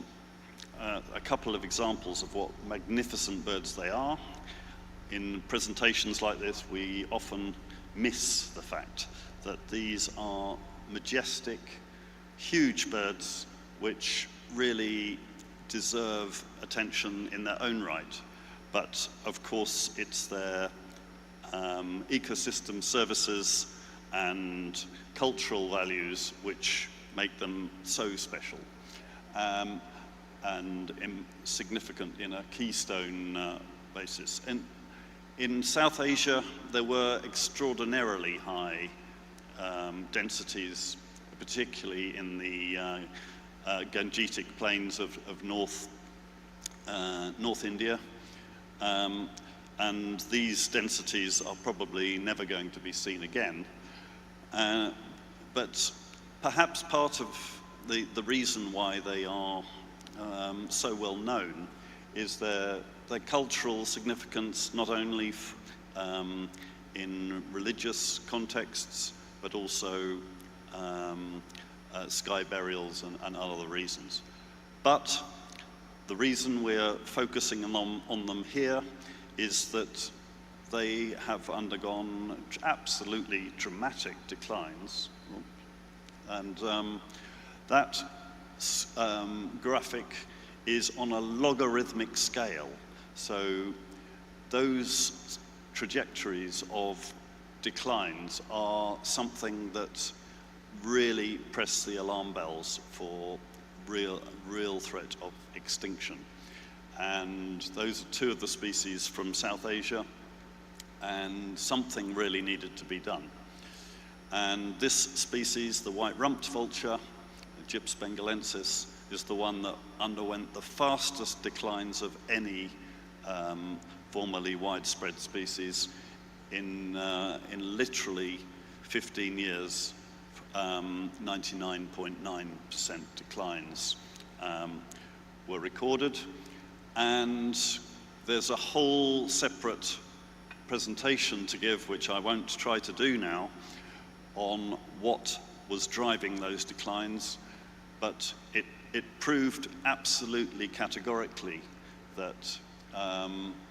a couple of examples of what magnificent birds they are. In presentations like this, we often miss the fact that these are majestic, huge birds which really deserve attention in their own right. But of course, it's their ecosystem services and cultural values which make them so special and significant in a keystone basis. And In South Asia, there were extraordinarily high densities, particularly in the Gangetic plains of North India. And these densities are probably never going to be seen again. But perhaps part of the reason why they are so well known is their cultural significance, not only in religious contexts, but also sky burials and other reasons. But the reason we're focusing on them here is that they have undergone absolutely dramatic declines. And that graphic is on a logarithmic scale. So those trajectories of declines are something that really press the alarm bells for real threat of extinction. And those are two of the species from South Asia, and something really needed to be done. And this species, the white-rumped vulture, the Gyps bengalensis, is the one that underwent the fastest declines of any formerly widespread species in literally 15 years. 99.9% declines were recorded, and there's a whole separate presentation to give, which I won't try to do now, on what was driving those declines, but it proved absolutely categorically that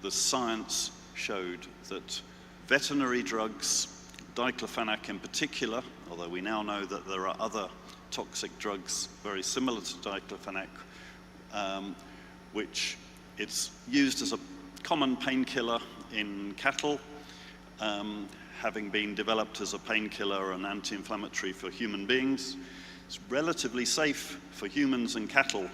the science showed that veterinary drugs, diclofenac in particular, although we now know that there are other toxic drugs very similar to diclofenac, which it's used as a common painkiller in cattle, having been developed as a painkiller and anti-inflammatory for human beings. It's relatively safe for humans and cattle,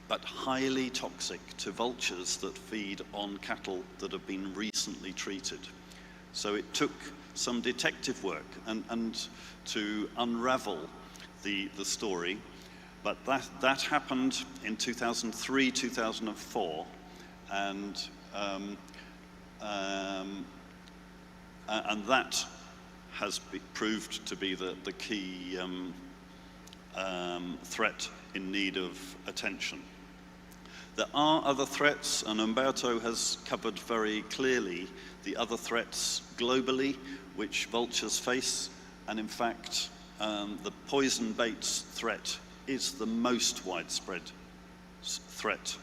but highly toxic to vultures that feed on cattle that have been recently treated. So it took some detective work and to unravel the story, but that happened in 2003, 2004, and that has proved to be the key threat in need of attention. There are other threats, and Umberto has covered very clearly the other threats globally which vultures face, and in fact the poison baits threat is the most widespread threat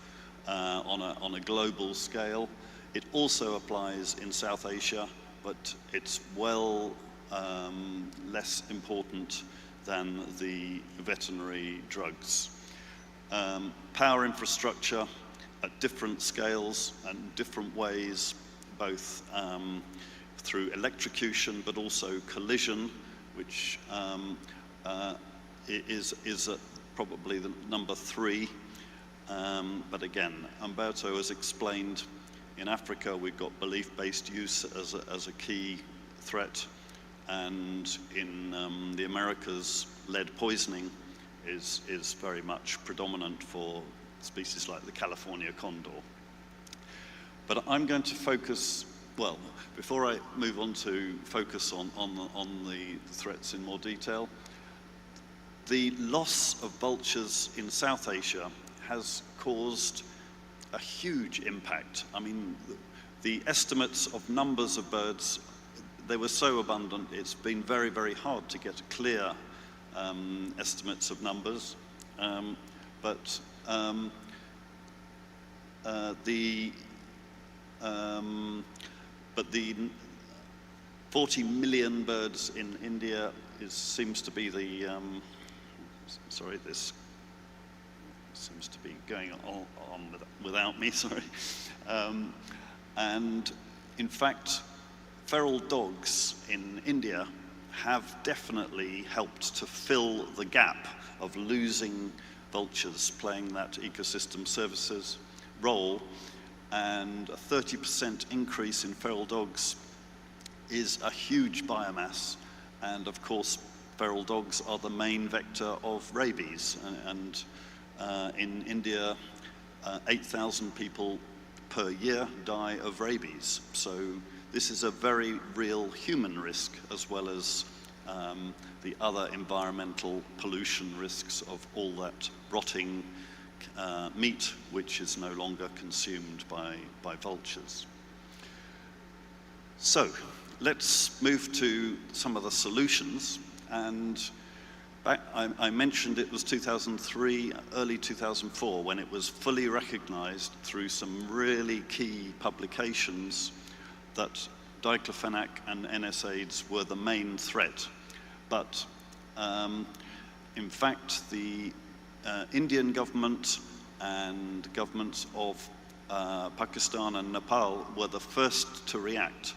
on a global scale. It also applies in South Asia, but it's well less important than the veterinary drugs. Power infrastructure at different scales and different ways, both through electrocution but also collision, which is probably the number 3. But again, Umberto has explained, in Africa we've got belief-based use as a key threat, and in the Americas, lead poisoning is very much predominant for species like the California condor. But I'm going to focus, well, before I move on to focus on the threats in more detail, the loss of vultures in South Asia has caused a huge impact. I mean, the estimates of numbers of birds, they were so abundant, it's been very, very hard to get clear estimates of numbers. But the 40 million birds in India seems to be the, sorry, this seems to be going on without me, sorry. And in fact, feral dogs in India have definitely helped to fill the gap of losing vultures playing that ecosystem services role. and a 30% increase in feral dogs is a huge biomass. And of course, feral dogs are the main vector of rabies. And in India, 8,000 people per year die of rabies. So this is a very real human risk, as well as the other environmental pollution risks of all that rotting meat, which is no longer consumed by vultures. So let's move to some of the solutions. And I mentioned it was 2003, early 2004, when it was fully recognized through some really key publications that diclofenac and NSAIDs were the main threat. But in fact, the Indian government and governments of Pakistan and Nepal were the first to react.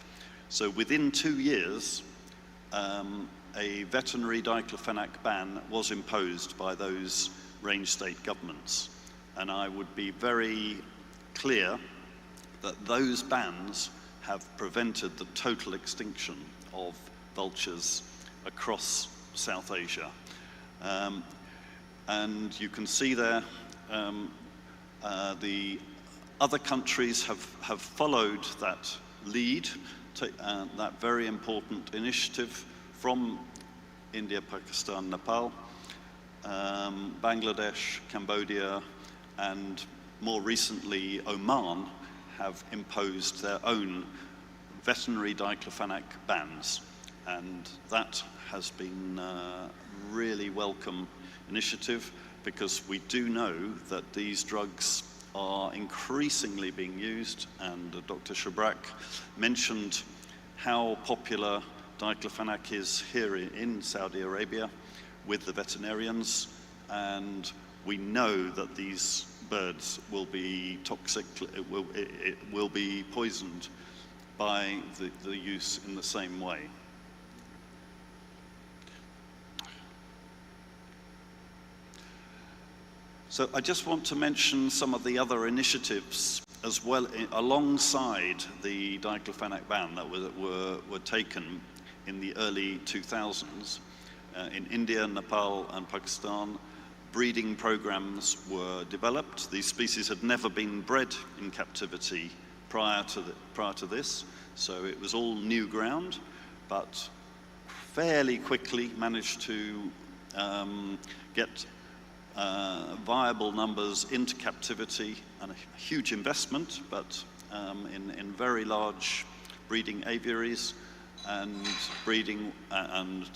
So within 2 years, a veterinary diclofenac ban was imposed by those range state governments. And I would be very clear that those bans have prevented the total extinction of vultures across South Asia. And you can see there the other countries have followed that lead, that very important initiative from India, Pakistan, Nepal, Bangladesh, Cambodia, and more recently Oman have imposed their own veterinary diclofenac bans. And that has been a really welcome initiative, because we do know that these drugs are increasingly being used, and Dr. Shabrak mentioned how popular diclofenac is here in Saudi Arabia with the veterinarians, and we know that these birds will be toxic, it will be poisoned by the use in the same way. So I just want to mention some of the other initiatives as well, alongside the diclofenac ban, that were taken in the early 2000s. In India, Nepal, and Pakistan, breeding programs were developed. These species had never been bred in captivity prior to this, so it was all new ground, but fairly quickly managed to get viable numbers into captivity, and a huge investment, but in very large breeding aviaries, and breeding and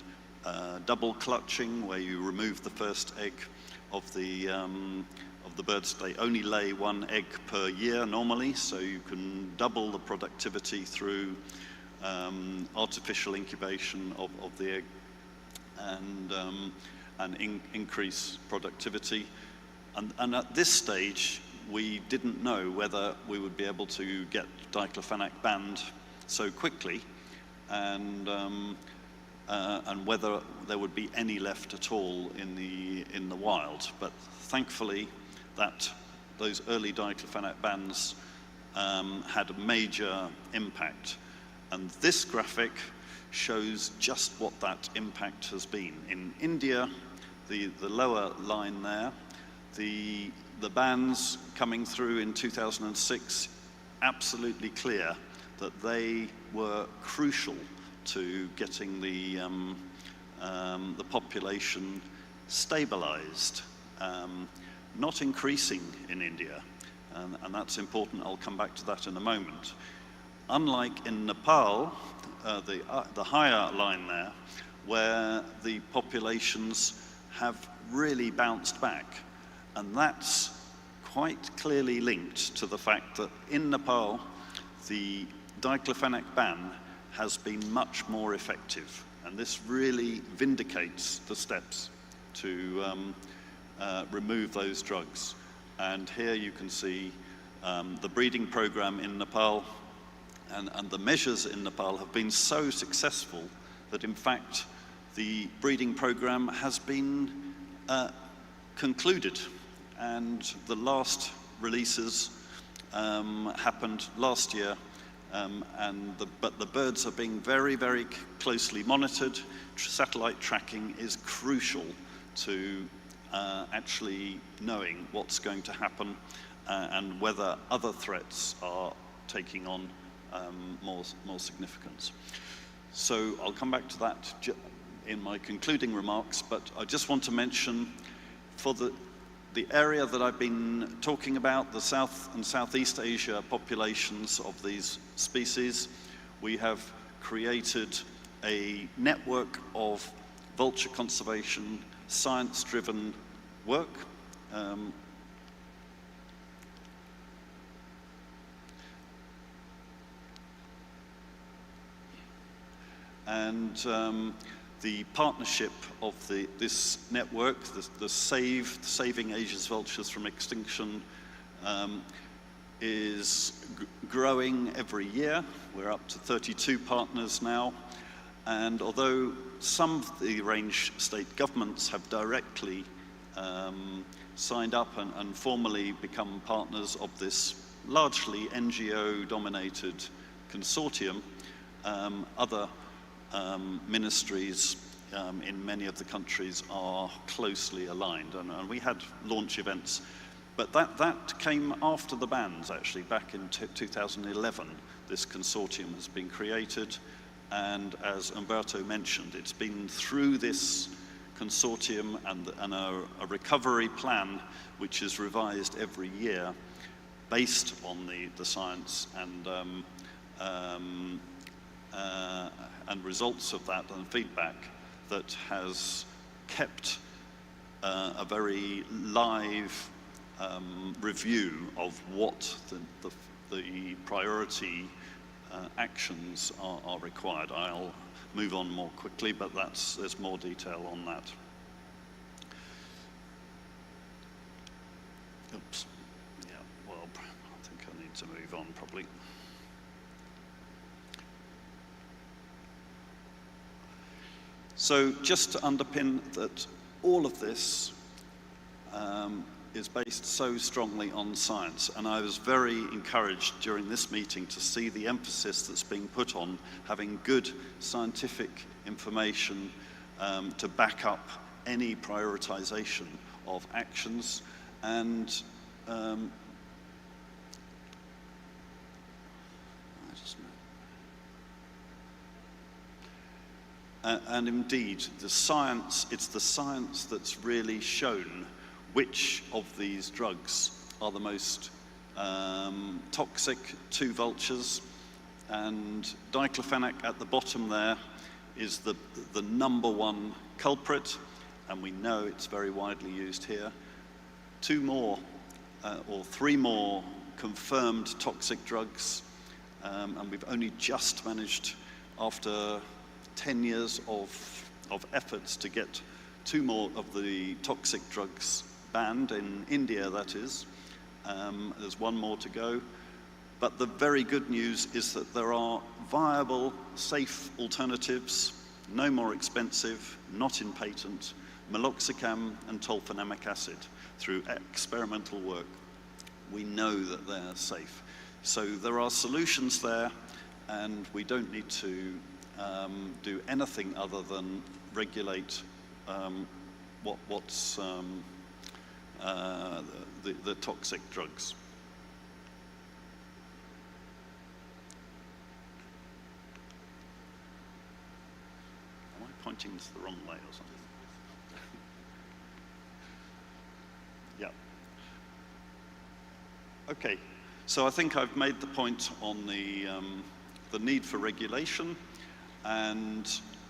double clutching, where you remove the first egg of the birds. They only lay one egg per year normally, so you can double the productivity through artificial incubation of the egg, and increase productivity. And at this stage, we didn't know whether we would be able to get diclofenac banned so quickly, and whether there would be any left at all in the wild. But thankfully, those early diclofenac bans had a major impact. And this graphic shows just what that impact has been. In India, the lower line there, the bans coming through in 2006, absolutely clear that they were crucial to getting the population stabilized, not increasing in India, and that's important. I'll come back to that in a moment. Unlike in Nepal, the higher line there, where the populations have really bounced back, and that's quite clearly linked to the fact that in Nepal, the diclofenac ban has been much more effective, and this really vindicates the steps to remove those drugs. And here you can see the breeding program in Nepal, and the measures in Nepal have been so successful that in fact the breeding program has been concluded, and the last releases happened last year, but the birds are being very, very closely monitored. Satellite tracking is crucial to actually knowing what's going to happen and whether other threats are taking on more significance. So I'll come back to that in my concluding remarks, but I just want to mention for the area that I've been talking about, the South and Southeast Asia populations of these species, we have created a network of vulture conservation, science-driven work. The partnership of this network, the Saving Asia's Vultures from Extinction, is growing every year. We're up to 32 partners now. And although some of the range state governments have directly signed up and formally become partners of this largely NGO-dominated consortium, other ministries in many of the countries are closely aligned, and we had launch events, but that came after the bans. Actually, back in 2011, this consortium has been created, and as Umberto mentioned, it's been through this consortium and a recovery plan which is revised every year based on the science and results of that and feedback that has kept a very live review of what the priority actions are required. I'll move on more quickly, but there's more detail on that. Oops. Yeah, well, I think I need to move on probably. So just to underpin that all of this is based so strongly on science, and I was very encouraged during this meeting to see the emphasis that's being put on having good scientific information to back up any prioritization of actions. And and indeed, it's the science that's really shown which of these drugs are the most toxic to vultures. And diclofenac at the bottom there is the #1 culprit, and we know it's very widely used here. 2 more or 3 more confirmed toxic drugs, and we've only just managed, after 10 years of efforts, to get 2 more of the toxic drugs banned in India, that is. There's 1 more to go. But the very good news is that there are viable, safe alternatives, no more expensive, not in patent, meloxicam and tolfenamic acid. Through experimental work, we know that they're safe. So there are solutions there, and we don't need to do anything other than regulate what's the toxic drugs. Am I pointing this the wrong way or something? Yeah. Okay, so I think I've made the point on the need for regulation, and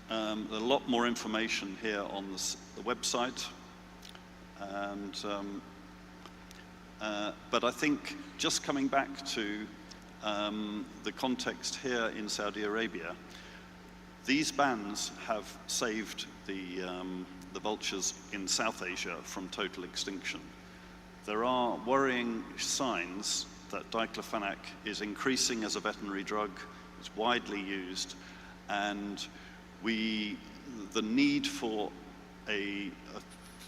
there's a lot more information here on the website. And but I think just coming back to the context here in Saudi Arabia, these bans have saved the vultures in South Asia from total extinction. There are worrying signs that diclofenac is increasing as a veterinary drug. It's widely used, and the need for a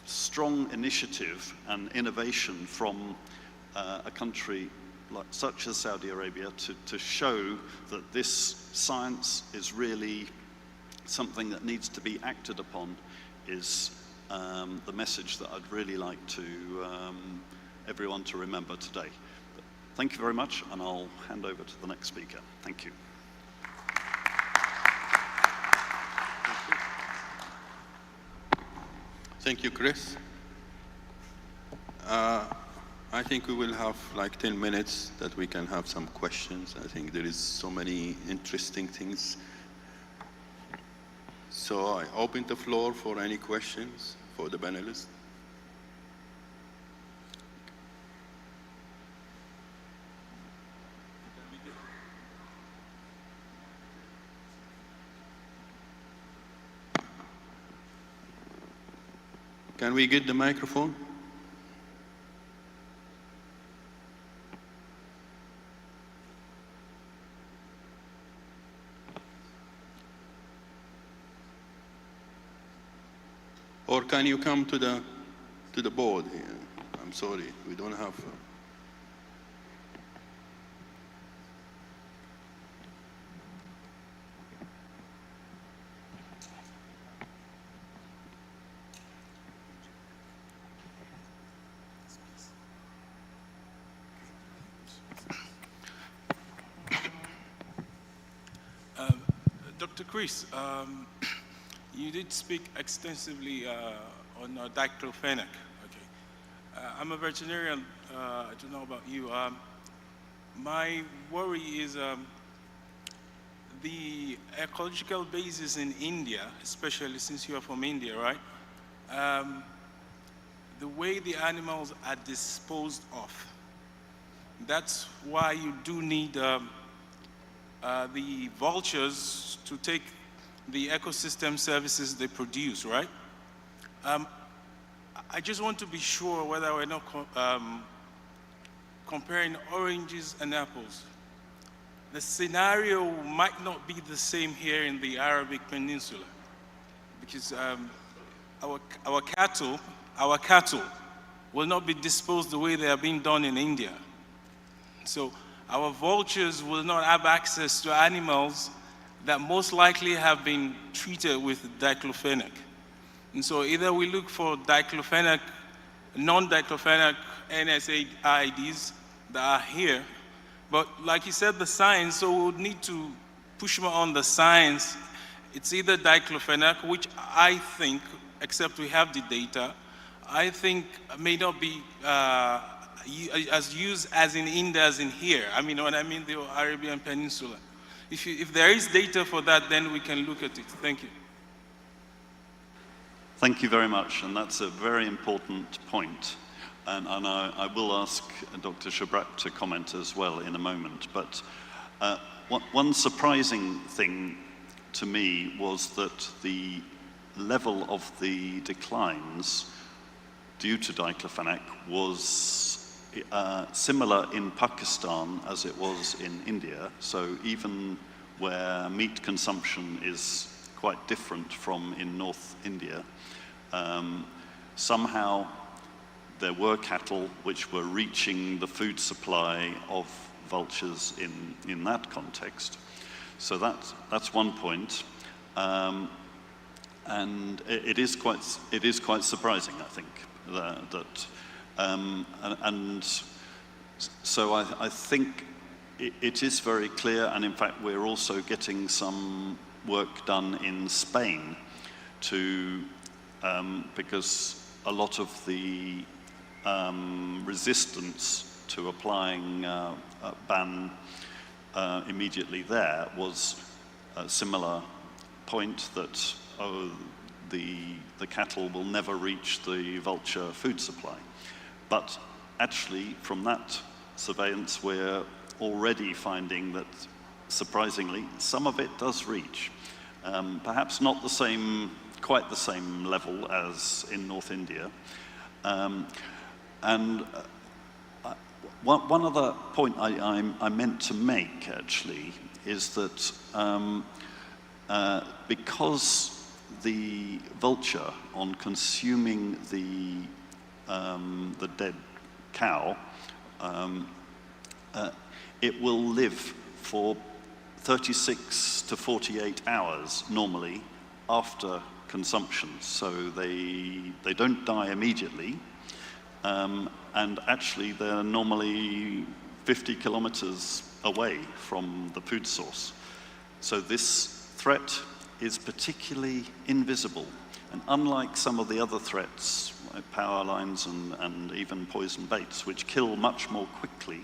strong initiative and innovation from a country such as Saudi Arabia to show that this science is really something that needs to be acted upon is the message that I'd really like to everyone to remember today. But thank you very much, and I'll hand over to the next speaker. Thank you. Thank you, Chris. I think we will have like 10 minutes that we can have some questions. I think there is so many interesting things. So I open the floor for any questions for the panelists. Can we get the microphone? Or can you come to the board here? I'm sorry, we don't have. Dr. Chris, you did speak extensively on diclofenac. Okay, I'm a veterinarian. I don't know about you. My worry is the ecological basis in India, especially since you are from India, right? The way the animals are disposed of. That's why you do need the vultures to take the ecosystem services they produce, right? I just want to be sure whether we're not comparing oranges and apples. The scenario might not be the same here in the Arabic Peninsula, because our cattle will not be disposed the way they are being done in India. So our vultures will not have access to animals that most likely have been treated with diclofenac. And so either we look for diclofenac, non-diclofenac NSAIDs that are here, but like you said, the science, so we would need to push more on the science. It's either diclofenac, which I think, except we have the data, I think may not be as used as in India as in here. I mean, when I mean the Arabian Peninsula. If there is data for that, then we can look at it. Thank you. Thank you very much, and that's a very important point. And I will ask Dr. Shabrak to comment as well in a moment. But one surprising thing to me was that the level of the declines due to diclofenac was similar in Pakistan as it was in India. So even where meat consumption is quite different from in North India, somehow there were cattle which were reaching the food supply of vultures in that context. So that's one point. And it is quite surprising, I think, that and so I think it is very clear, and in fact we're also getting some work done in Spain to because a lot of the resistance to applying a ban immediately there was a similar point that the cattle will never reach the vulture food supply. But actually, from that surveillance, we're already finding that, surprisingly, some of it does reach. Perhaps not quite the same level as in North India. And one other point I meant to make, actually, is that because the vulture, on consuming the dead cow, it will live for 36 to 48 hours normally after consumption. So they don't die immediately. And actually they're normally 50 kilometers away from the food source. So this threat is particularly invisible. And unlike some of the other threats, like power lines and even poison baits, which kill much more quickly,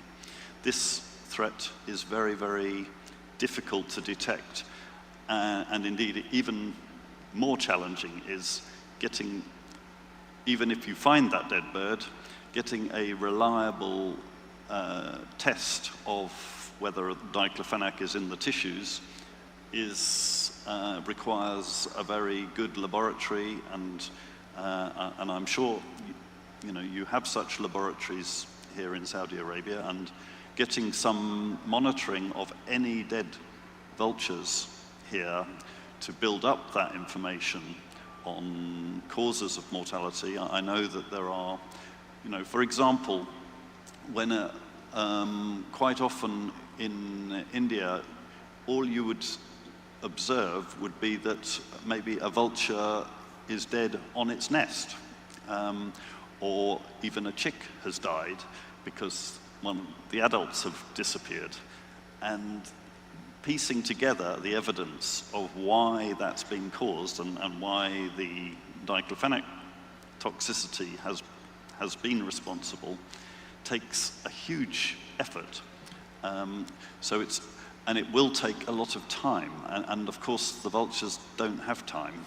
this threat is very, very difficult to detect. And indeed, even more challenging is getting, even if you find that dead bird, getting a reliable test of whether diclofenac is in the tissues requires a very good laboratory, and I'm sure you have such laboratories here in Saudi Arabia, and getting some monitoring of any dead vultures here to build up that information on causes of mortality. I know that there are, for example, when quite often in India, all you would observe would be that maybe a vulture is dead on its nest, or even a chick has died because the adults have disappeared. And piecing together the evidence of why that's been caused and why the diclofenac toxicity has been responsible takes a huge effort. And it will take a lot of time, and of course the vultures don't have time.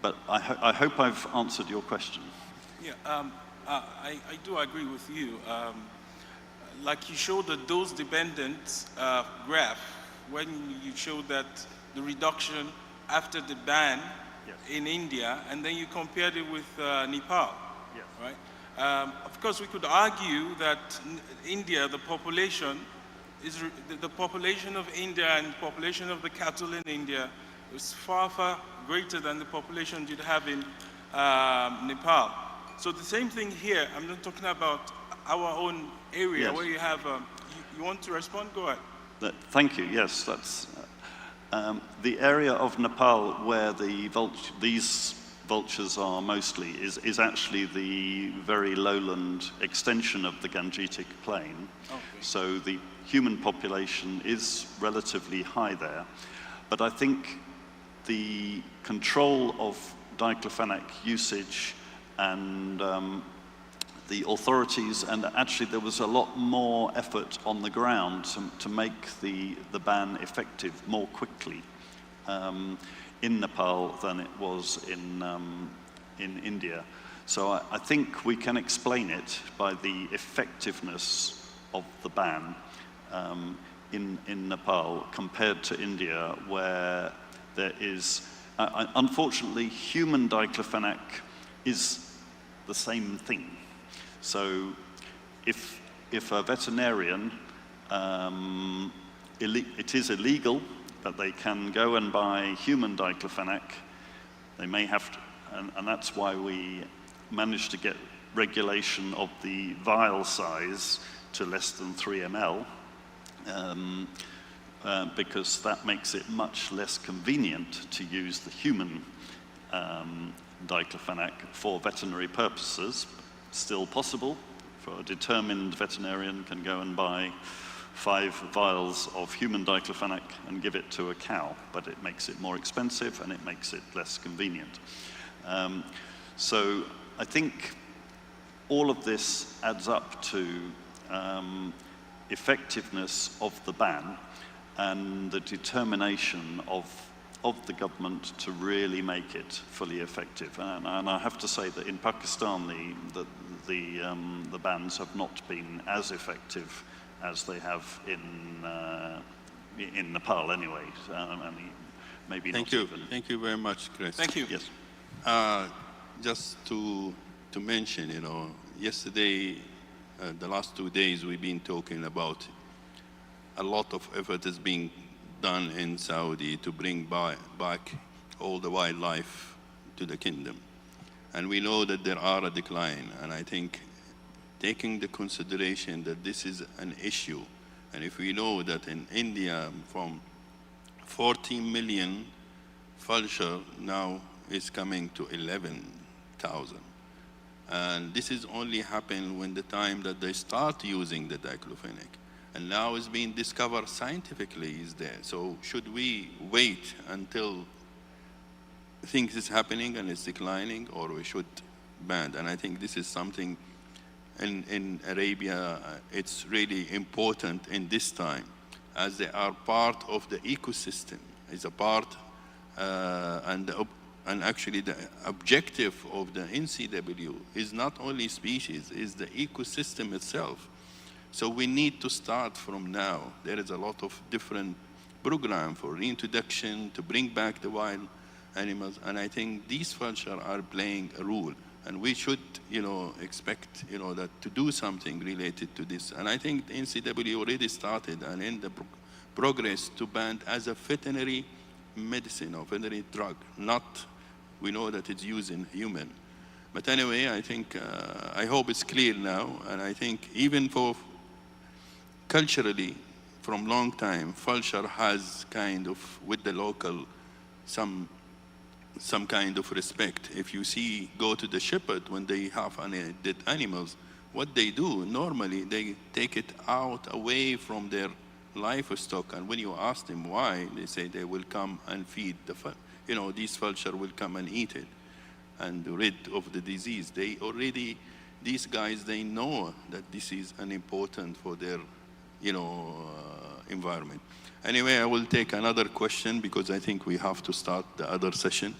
But I hope I've answered your question. Yeah, I do agree with you. Like you showed the dose-dependent graph when you showed that the reduction after the ban in India, and then you compared it with Nepal, right? Of course, we could argue that India, the population of India and the population of the cattle in India is far, far greater than the population you'd have in Nepal. So the same thing here. I'm not talking about our own area where you have. You want to respond? Go ahead. Thank you. Yes, that's the area of Nepal where these vultures are mostly is actually the very lowland extension of the Gangetic Plain. Okay. So the human population is relatively high there, but I think the control of diclofenac usage and the authorities, and actually there was a lot more effort on the ground to make the ban effective more quickly in Nepal than it was in India. So I think we can explain it by the effectiveness of the ban in Nepal compared to India, where there is, unfortunately, human diclofenac is the same thing. So if a veterinarian, it is illegal, but they can go and buy human diclofenac. They may have to, and that's why we managed to get regulation of the vial size to less than 3 ml, because that makes it much less convenient to use the human diclofenac for veterinary purposes. Still possible, for a determined veterinarian can go and buy 5 vials of human diclofenac and give it to a cow, but it makes it more expensive and it makes it less convenient. So I think all of this adds up to effectiveness of the ban and the determination of the government to really make it fully effective. And I have to say that in Pakistan, the bans have not been as effective as they have in Nepal anyway. Maybe Thank not you. even. Thank you very much, Chris. Thank you. Yes. Just to mention, yesterday, the last 2 days, we've been talking about a lot of effort is being done in Saudi to bring back all the wildlife to the kingdom. And we know that there are a decline, and I think taking the consideration that this is an issue, and if we know that in India from 14 million vulture now is coming to 11,000. And this is only happened when the time that they start using the diclofenac. And now it's being discovered scientifically is there. So should we wait until things is happening and it's declining, or we should ban? And I think this is something in Arabia, it's really important in this time, as they are part of the ecosystem, is a part, and actually the objective of the NCW is not only species, is the ecosystem itself. So we need to start from now. There is a lot of different program for reintroduction, to bring back the wild animals, and I think these vultures are playing a role. And we should, expect, that to do something related to this. And I think the NCW already started and in the progress to ban as a veterinary medicine or veterinary drug. Not, we know that it's used in human. But anyway, I think, I hope it's clear now. And I think even for culturally, from long time, vulture has kind of, with the local, some kind of respect. If you see, go to the shepherd when they have any dead animals, what they do, normally they take it out away from their livestock. And when you ask them why, they say they will come and feed these vulture will come and eat it and rid of the disease. They already, these guys, they know that this is an important for their, environment. Anyway, I will take another question because I think we have to start the other session.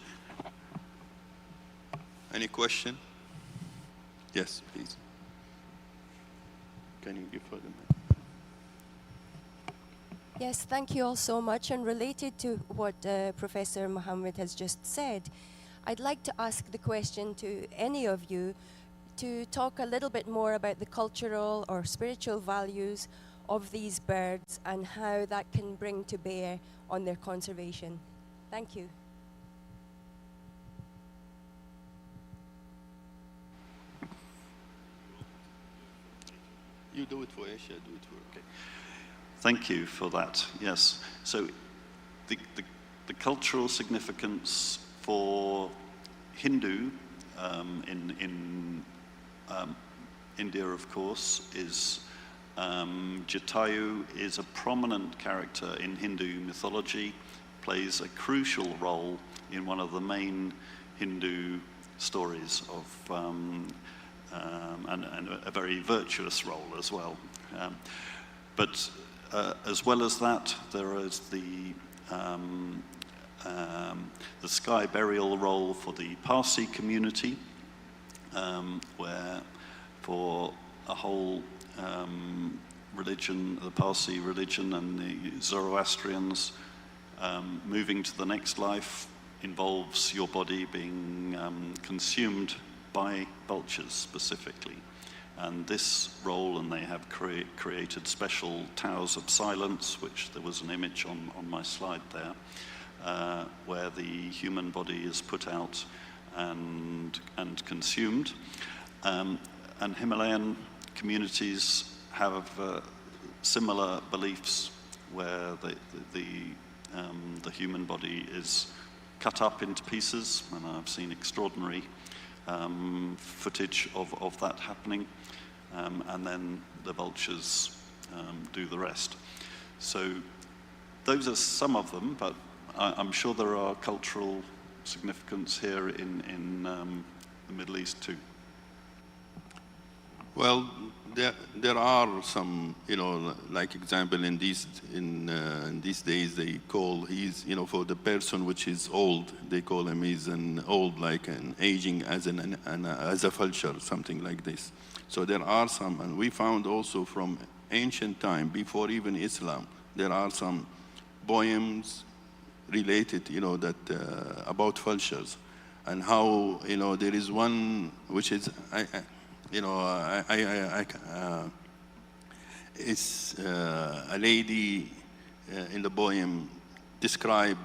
Any question? Yes, please. Can you give her the mic? Yes, thank you all so much. And related to what Professor Mohammed has just said, I'd like to ask the question to any of you to talk a little bit more about the cultural or spiritual values of these birds and how that can bring to bear on their conservation. Thank you. You do it for Asia, do it for... Okay. Thank you for that. Yes. So the cultural significance for Hindu in India, of course, is Jatayu is a prominent character in Hindu mythology, plays a crucial role in one of the main Hindu stories of, and a very virtuous role as well. But as well as that, there is the sky burial role for the Parsi community, where for a whole religion, the Parsi religion and the Zoroastrians, moving to the next life involves your body being consumed by vultures specifically. And this role, and they have created special towers of silence, which there was an image on my slide there, where the human body is put out and consumed. And Himalayan communities have similar beliefs where the human body is cut up into pieces, and I've seen extraordinary footage of that happening, and then the vultures do the rest. So those are some of them, but I'm sure there are cultural significance here in the Middle East too. Well, there are some, like example in these days they call for the person which is old, they call him he's an old, like an aging as a vulture, something like this. So there are some, and we found also from ancient time, before even Islam, there are some poems related, that about vultures, and how there is one which is it's a lady in the poem describe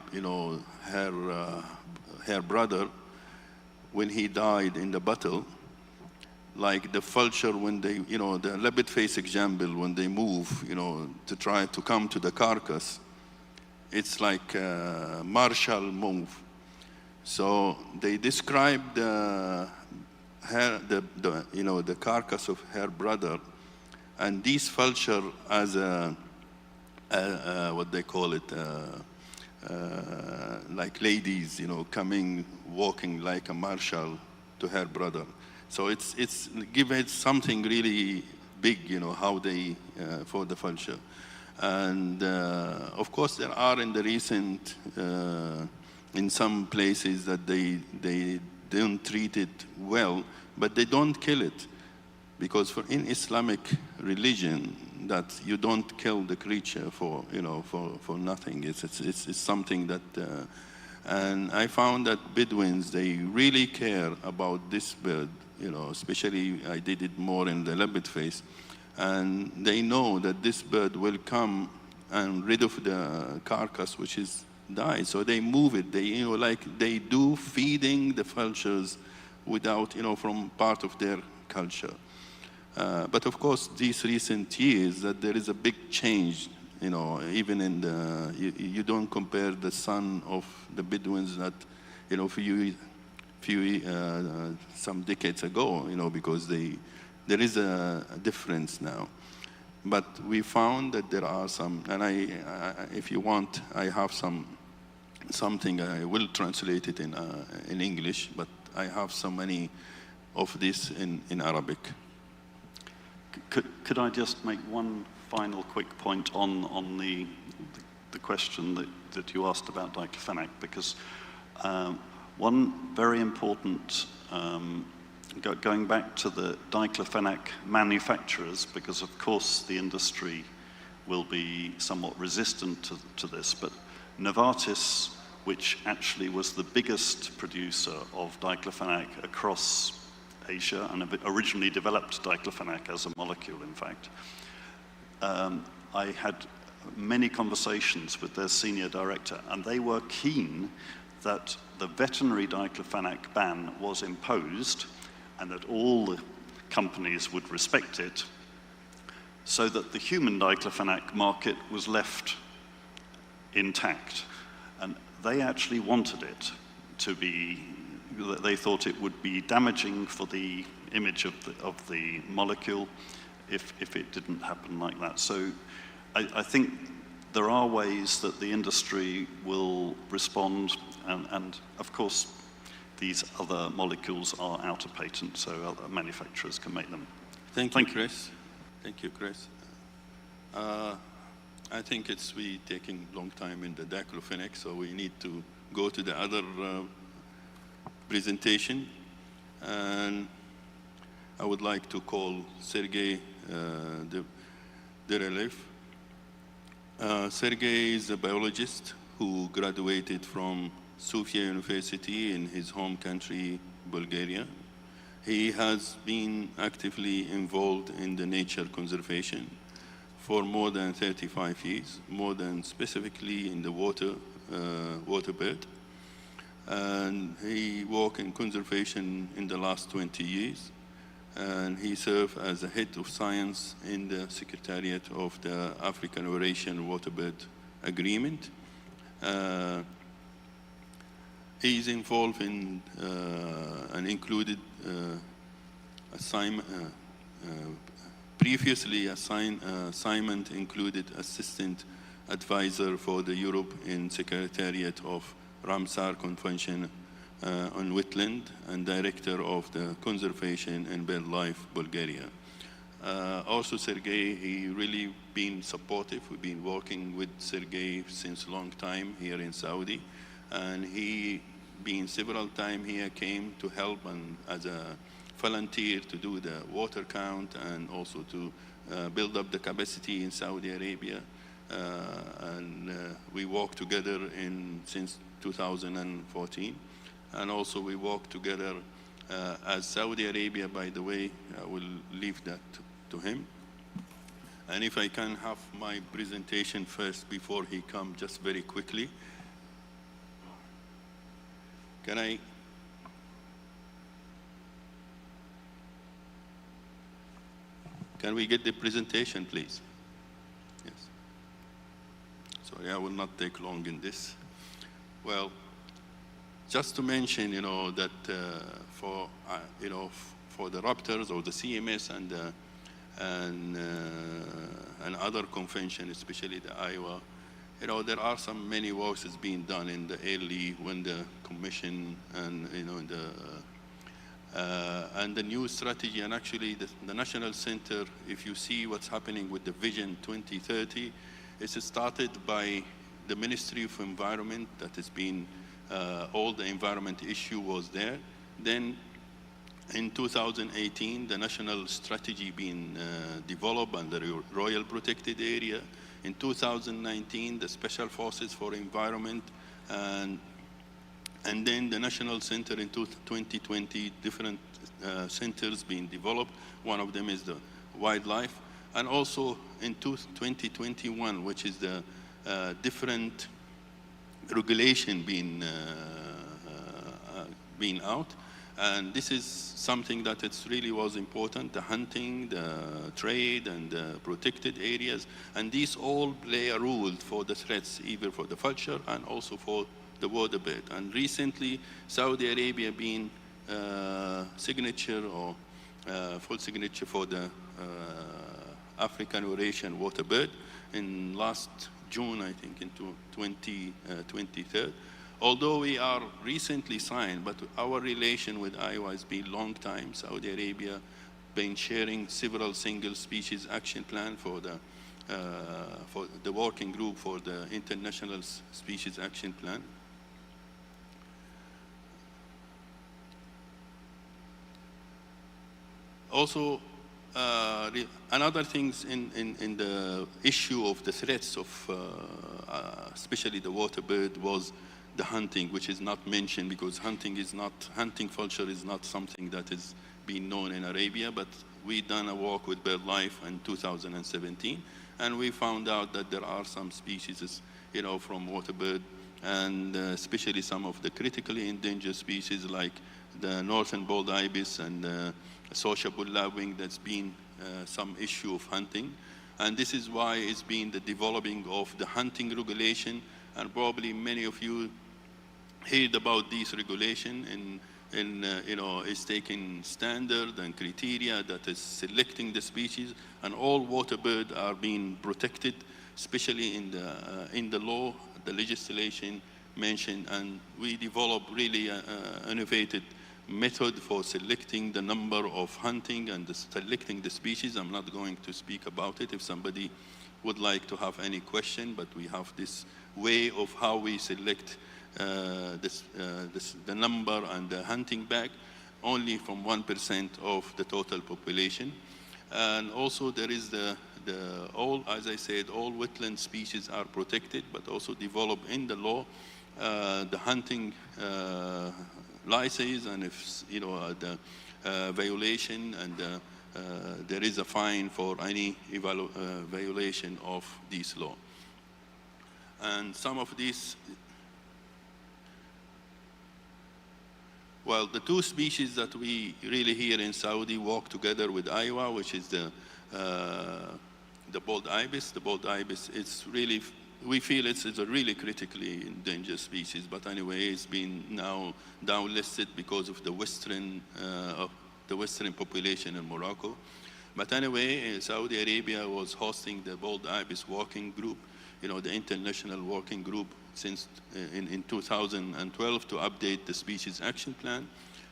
her brother when he died in the battle, like the vulture when they, the leopard face example, when they move, to try to come to the carcass, it's like a martial move. So they described the carcass of her brother, and this vulture as what they call it, like ladies, coming, walking like a marshal to her brother. So it's give it something really big, how they, for the vulture. And of course, there are in the recent, in some places that they don't treat it well, but they don't kill it. Because in Islamic religion, that you don't kill the creature for nothing. It's something that, and I found that Bedouins, they really care about this bird, especially I did it more in the leopard face, and they know that this bird will come and rid of the carcass which is died. So they move it. They, like they do feeding the vultures without, from part of their culture. But of course, these recent years, that there is a big change, even in the, you don't compare the son of the Bedouins that, some decades ago, because there is a difference now. But we found that there are some, and if you want, I have something, I will translate it in English, but I have so many of this in Arabic. Could I just make one final quick point on the question that you asked about diclofenac? Because one very important, going back to the diclofenac manufacturers, because of course the industry will be somewhat resistant to this, but Novartis, which actually was the biggest producer of diclofenac across Asia and originally developed diclofenac as a molecule, in fact. I had many conversations with their senior director, and they were keen that the veterinary diclofenac ban was imposed and that all the companies would respect it, so that the human diclofenac market was left intact. And they actually wanted it to be, they thought it would be damaging for the image of the molecule if it didn't happen like that. So I think there are ways that the industry will respond, and of course these other molecules are out of patent, so other manufacturers can make them. Thank you, Chris. Thank you, Chris. I think we taking long time in the diclofenac, so we need to go to the other presentation. And I would like to call Sergey Derelev. Sergey is a biologist who graduated from Sofia University in his home country, Bulgaria. He has been actively involved in the nature conservation for more than 35 years, more than specifically in the waterbird. And he worked in conservation in the last 20 years. And he served as the head of science in the Secretariat of the African Eurasian Waterbird Agreement. He is involved in and included previously assignment included assistant advisor for the Europe in Secretariat of Ramsar Convention on Wetland and director of the Conservation and BirdLife Bulgaria. Also Sergey, he really been supportive. We've been working with Sergey since a long time here in Saudi, and he been several times here, came to help and as a volunteer to do the water count and also to build up the capacity in Saudi Arabia. We work together since 2014. And also we work together as Saudi Arabia, by the way, I will leave that to him. And if I can have my presentation first before he comes, just very quickly. Can I? Can we get the presentation, please? Yes. Sorry, I will not take long in this. Well, just to mention, that for for the raptors or the CMS and other convention, especially the Iowa, there are many works being done in the early when the commission and and the new strategy, and actually the National Center, if you see what's happening with the Vision 2030, it's started by the Ministry of Environment that has been, all the environment issue was there. Then in 2018, the national strategy being developed under the Royal Protected Area. In 2019, the Special Forces for Environment, and then the National Center in 2020, different centers being developed. One of them is the wildlife. And also in 2021, which is the different regulation being out. And this is something that it's really was important, the hunting, the trade, and the protected areas. And these all play a role for the threats, either for the vulture and also for the waterbird. And recently, Saudi Arabia being signature or full signature for the African Eurasian waterbird in last June, I think, in 2023. Although we are recently signed, but our relation with Iowa has been long time. Saudi Arabia been sharing several single species action plan for the working group for the International Species Action Plan. Also, another things in the issue of the threats of especially the waterbird was the hunting, which is not mentioned because hunting vulture is not something that is being known in Arabia, but we done a walk with BirdLife in 2017, and we found out that there are some species, from waterbird, and especially some of the critically endangered species like the northern bald ibis and sociable lapwing, that's been some issue of hunting. And this is why it's been the developing of the hunting regulation, and probably many of you heard about this regulation and is taking standard and criteria that is selecting the species, and all waterbird are being protected, especially in the law, the legislation mentioned, and we developed really innovative method for selecting the number of hunting and selecting the species. I'm not going to speak about it if somebody would like to have any question, but we have this way of how we select the number and the hunting bag only from 1% of the total population. And also there is as I said, all wetland species are protected, but also developed in the law the hunting license, and if the violation, and there is a fine for any violation of this law. And some of these, well, the two species that we really here in Saudi walk together with Iowa, which is the bald ibis. The bald ibis, it's really, we feel it's a really critically endangered species, but anyway, it's been now downlisted because of the western population in Morocco. But anyway, Saudi Arabia was hosting the bald ibis working group, the international working group since in 2012 to update the species action plan.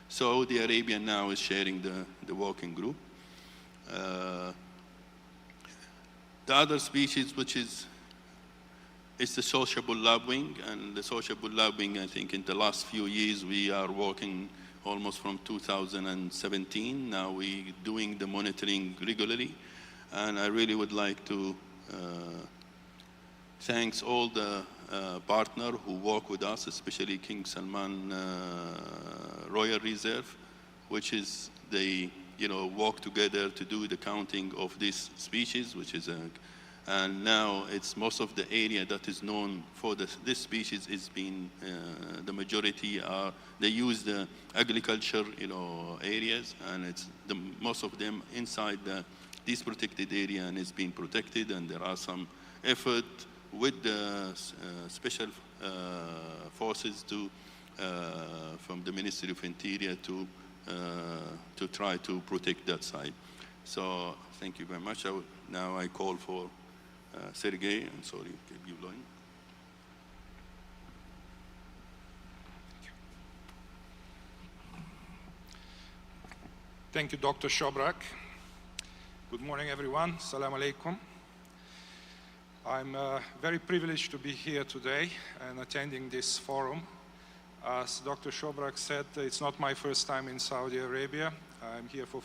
Saudi Arabia now is sharing the working group. The other species, which is the sociable lapwing, and the sociable lapwing, I think in the last few years we are working almost from 2017. Now we doing the monitoring regularly, and I really would like to thanks all the partner who work with us, especially King Salman Royal Reserve, which is they work together to do the counting of this species, which is and now it's most of the area that is known for this species is being the majority are they use the agriculture areas, and it's most of them inside the this protected area and is being protected, and there are some effort with the special forces from the Ministry of Interior to try to protect that site. So thank you very much. Now I call for Sergey. I'm sorry, keep you going. Thank you, Dr. Shobrak. Good morning, everyone. Assalamu alaikum. I'm very privileged to be here today and attending this forum. As Dr. Shobrak said, it's not my first time in Saudi Arabia. I'm here for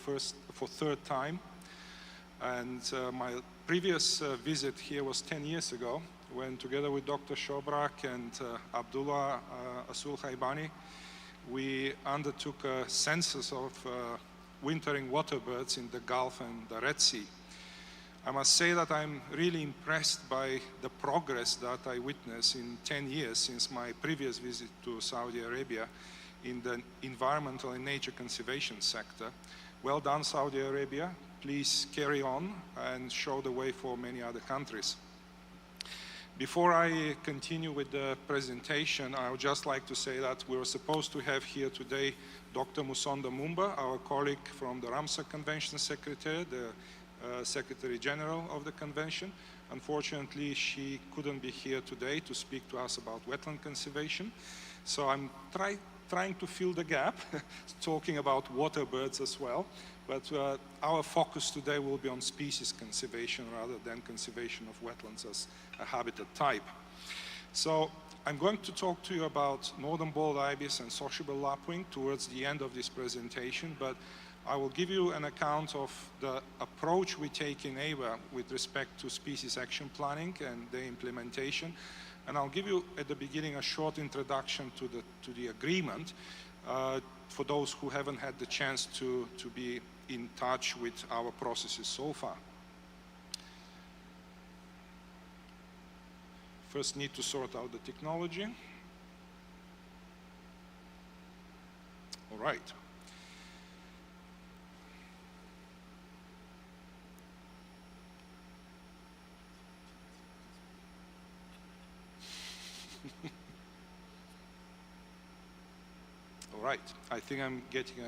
third time. And my previous visit here was 10 years ago, when together with Dr. Shobrak and Abdullah Asul Khaibani, we undertook a census of wintering water birds in the Gulf and the Red Sea. I must say that I'm really impressed by the progress that I witnessed in 10 years since my previous visit to Saudi Arabia in the environmental and nature conservation sector. Well done, Saudi Arabia. Please carry on and show the way for many other countries. Before I continue with the presentation, I would just like to say that we were supposed to have here today Dr. Musonda Mumba, our colleague from the Ramsar Convention Secretariat, the Secretary General of the Convention. Unfortunately, she couldn't be here today to speak to us about wetland conservation. So I'm trying to fill the gap, talking about water birds as well. But our focus today will be on species conservation rather than conservation of wetlands as a habitat type. So I'm going to talk to you about northern bald ibis and sociable lapwing towards the end of this presentation, but I will give you an account of the approach we take in AWA with respect to species action planning and the implementation. And I'll give you at the beginning a short introduction to the agreement for those who haven't had the chance to be in touch with our processes so far. First, need to sort out the technology. All right. All right, I think I'm getting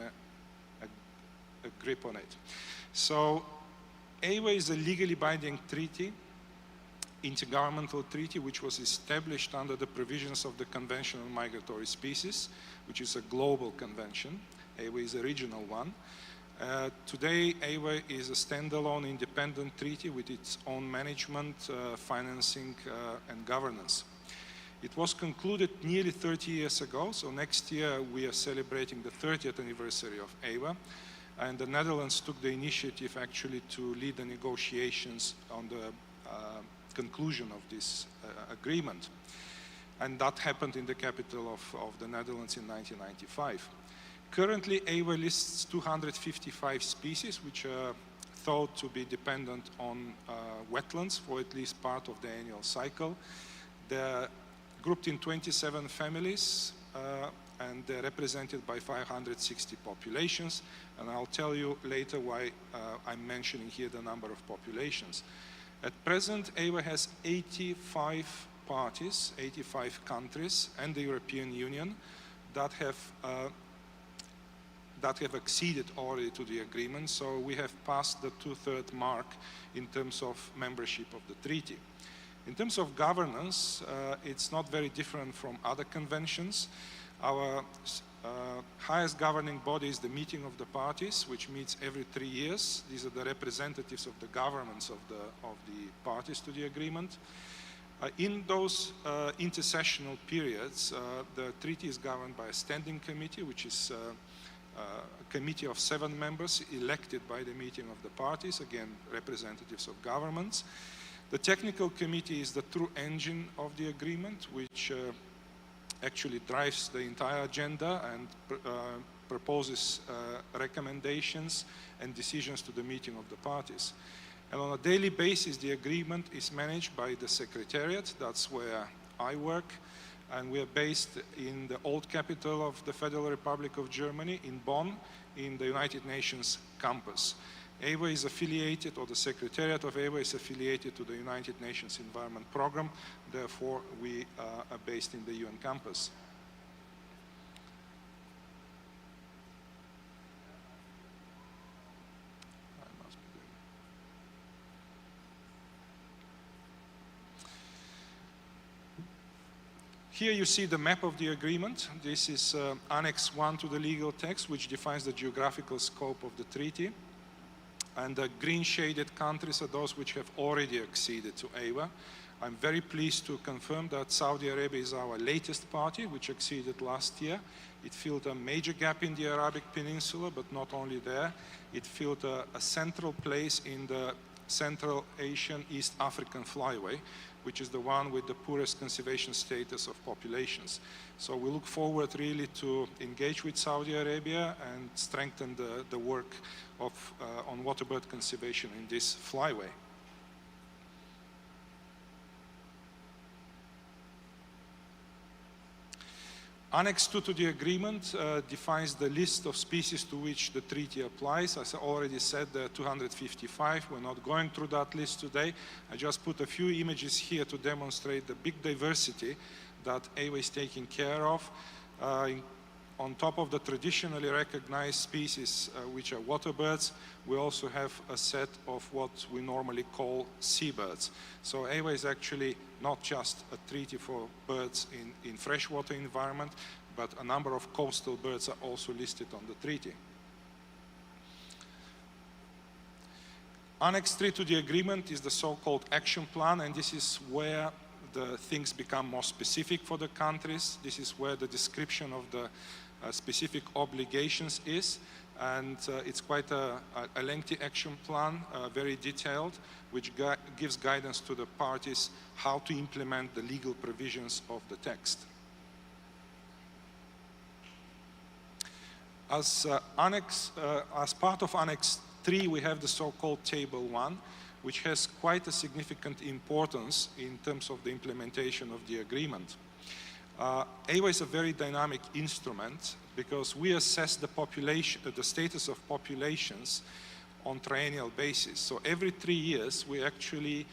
a grip on it. So, AWA is a legally binding treaty, intergovernmental treaty, which was established under the provisions of the Convention on Migratory Species, which is a global convention. AWA is a regional one. Today, AWA is a standalone independent treaty with its own management, financing, and governance. It was concluded nearly 30 years ago, so next year we are celebrating the 30th anniversary of AWA, and the Netherlands took the initiative actually to lead the negotiations on the conclusion of this agreement. And that happened in the capital of the Netherlands in 1995. Currently, AWA lists 255 species, which are thought to be dependent on wetlands for at least part of the annual cycle. They're grouped in 27 families, and they're represented by 560 populations. And I'll tell you later why I'm mentioning here the number of populations. At present, AWA has 85 parties, 85 countries, and the European Union that have acceded already to the agreement. So we have passed the 2/3 mark in terms of membership of the treaty. In terms of governance, it's not very different from other conventions. Our highest governing body is the meeting of the parties, which meets every 3 years. These are the representatives of the governments of the parties to the agreement. In those intersessional periods, the treaty is governed by a standing committee, which is a committee of 7 members elected by the meeting of the parties, again, representatives of governments. The technical committee is the true engine of the agreement, which actually drives the entire agenda and proposes recommendations and decisions to the meeting of the parties. And on a daily basis, the agreement is managed by the Secretariat. That's where I work. And we are based in the old capital of the Federal Republic of Germany, in Bonn, in the United Nations campus. AWA is affiliated, or the Secretariat of AWA is affiliated to the United Nations Environment Programme. Therefore, we are based in the UN campus. Here you see the map of the agreement. This is Annex 1 to the legal text, which defines the geographical scope of the treaty. And the green shaded countries are those which have already acceded to AWA. I'm very pleased to confirm that Saudi Arabia is our latest party, which acceded last year. It filled a major gap in the Arabic Peninsula, but not only there. It filled a central place in the Central Asian East African flyway, which is the one with the poorest conservation status of populations. So we look forward really to engage with Saudi Arabia and strengthen the work on waterbird conservation in this flyway. Annex 2 to the agreement defines the list of species to which the treaty applies. As I already said, there are 255. We're not going through that list today. I just put a few images here to demonstrate the big diversity that AWA is taking care of. On top of the traditionally recognized species, which are waterbirds, we also have a set of what we normally call seabirds. So AWA is actually not just a treaty for birds in freshwater environment, but a number of coastal birds are also listed on the treaty. Annex 3 to the agreement is the so-called action plan, and this is where the things become more specific for the countries. This is where the description of the specific obligations is, and it's quite a lengthy action plan, very detailed, which gives guidance to the parties how to implement the legal provisions of the text. As part of Annex 3, we have the so-called Table 1, which has quite a significant importance in terms of the implementation of the agreement. AWA is a very dynamic instrument because we assess the status of populations on triennial basis. So every 3 years, we actually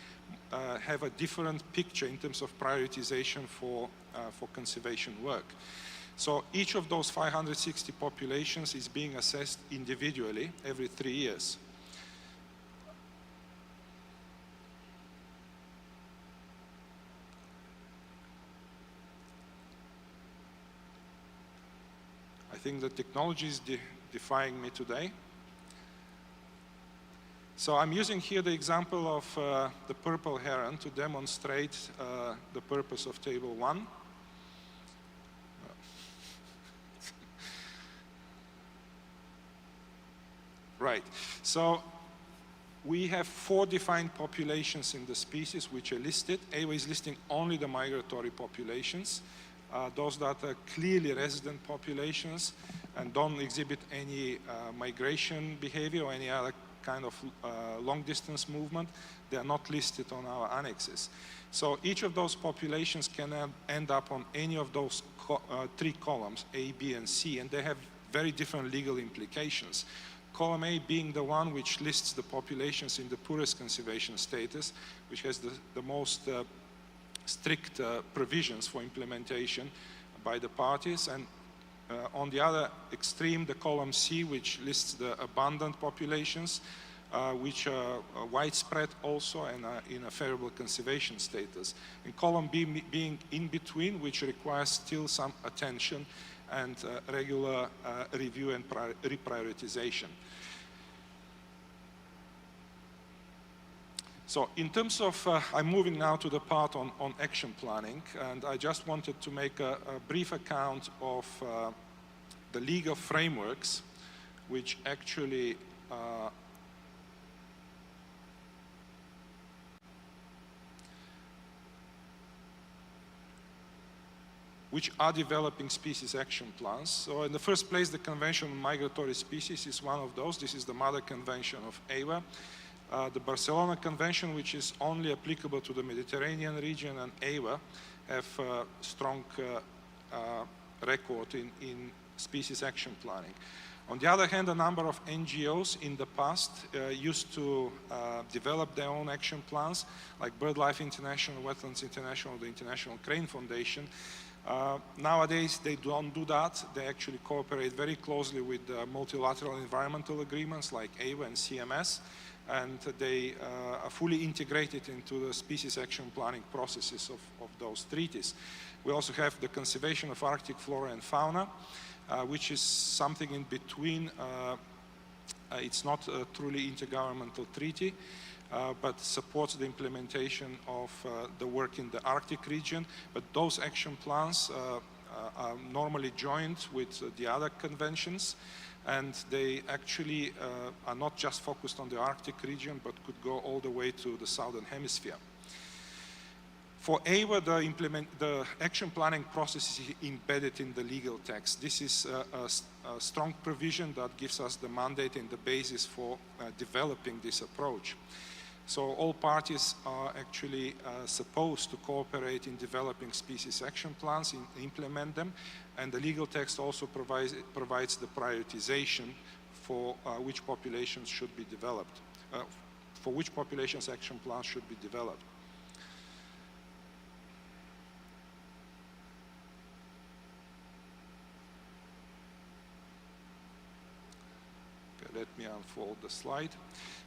have a different picture in terms of prioritization for conservation work. So each of those 560 populations is being assessed individually every 3 years. I think the technology is defying me today. So I'm using here the example of the purple heron to demonstrate the purpose of Table 1. Right, so we have 4 defined populations in the species which are listed. AWA is listing only the migratory populations. Those that are clearly resident populations and don't exhibit any migration behavior or any other kind of long-distance movement, they are not listed on our annexes. So each of those populations can end up on any of those 3 columns, A, B, and C, and they have very different legal implications. Column A being the one which lists the populations in the poorest conservation status, which has the most strict provisions for implementation by the parties, and on the other extreme, the column C, which lists the abundant populations, which are widespread also and in a favorable conservation status. And column B being in between, which requires still some attention and regular review and reprioritization. So in terms of, I'm moving now to the part on action planning, and I just wanted to make a brief account of the legal frameworks which actually which are developing species action plans. So in the first place, the Convention on Migratory Species is one of those. This is the mother convention of AWA. The Barcelona Convention, which is only applicable to the Mediterranean region, and AWA have a strong record in species action planning. On the other hand, a number of NGOs in the past used to develop their own action plans, like BirdLife International, Wetlands International, the International Crane Foundation. Nowadays, they don't do that. They actually cooperate very closely with multilateral environmental agreements like AWA and CMS, and they are fully integrated into the species action planning processes of those treaties. We also have the conservation of Arctic flora and fauna, which is something in between. It's not a truly intergovernmental treaty, but supports the implementation of the work in the Arctic region. But those action plans are normally joined with the other conventions, and they actually are not just focused on the Arctic region, but could go all the way to the Southern Hemisphere. For AWA, the action planning process is embedded in the legal text. This is a strong provision that gives us the mandate and the basis for developing this approach. So all parties are actually supposed to cooperate in developing species action plans, implement them, and the legal text also provides the prioritization for which populations should be developed, for which populations action plans should be developed. Let me unfold the slide.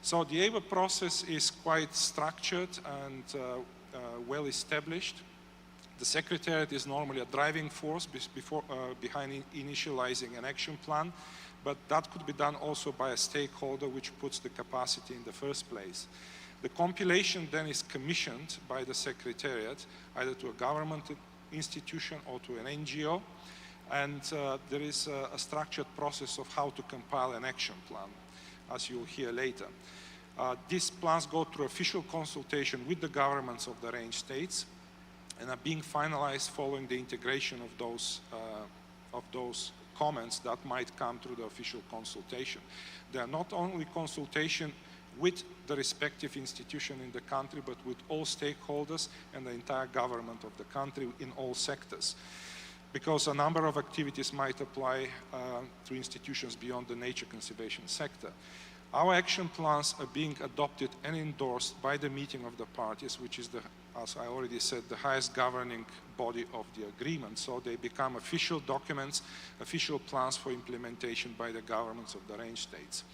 So the AWA process is quite structured and well established. The Secretariat is normally a driving force behind initializing an action plan, but that could be done also by a stakeholder which puts the capacity in the first place. The compilation then is commissioned by the Secretariat, either to a government institution or to an NGO, and there is a structured process of how to compile an action plan, as you'll hear later. These plans go through official consultation with the governments of the range states and are being finalized following the integration of those comments that might come through the official consultation. They are not only consultation with the respective institution in the country, but with all stakeholders and the entire government of the country in all sectors, because a number of activities might apply to institutions beyond the nature conservation sector. Our action plans are being adopted and endorsed by the meeting of the parties, which is, as I already said, the highest governing body of the agreement. So they become official documents, official plans for implementation by the governments of the range states.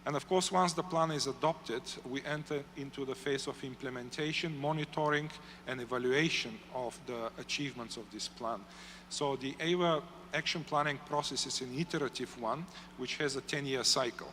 And of course, once the plan is adopted, we enter into the phase of implementation, monitoring, and evaluation of the achievements of this plan. So the AWA action planning process is an iterative one, which has a 10-year cycle.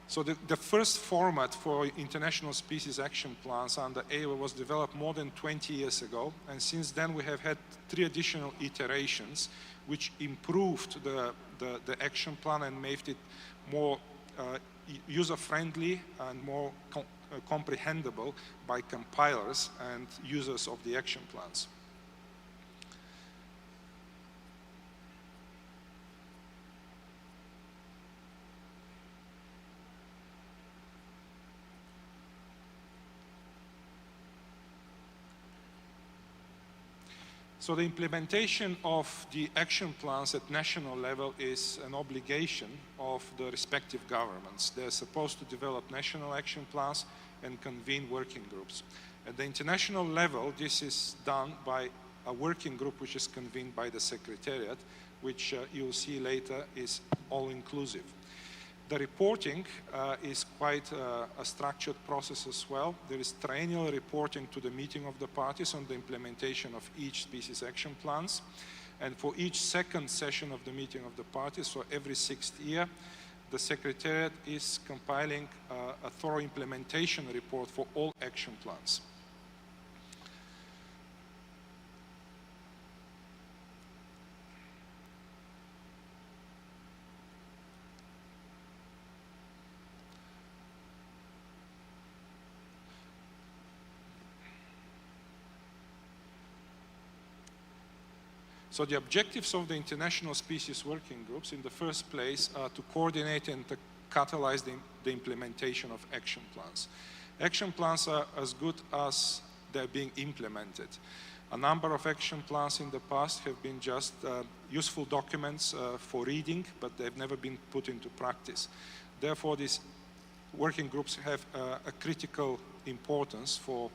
So the first format for international species action plans under AWA was developed more than 20 years ago, and since then we have had 3 additional iterations which improved the action plan and made it more user-friendly and more comprehensible by compilers and users of the action plans. So the implementation of the action plans at national level is an obligation of the respective governments. They're supposed to develop national action plans and convene working groups. At the international level, this is done by a working group which is convened by the Secretariat, which you'll see later is all-inclusive. The reporting is quite a structured process as well. There is triennial reporting to the meeting of the parties on the implementation of each species action plans. And for each second session of the meeting of the parties, so every 6th year, the Secretariat is compiling a thorough implementation report for all action plans. So the objectives of the international species working groups in the first place are to coordinate and catalyze the implementation of action plans. Action plans are as good as they're being implemented. A number of action plans in the past have been just useful documents for reading, but they've never been put into practice. Therefore, these working groups have a critical importance for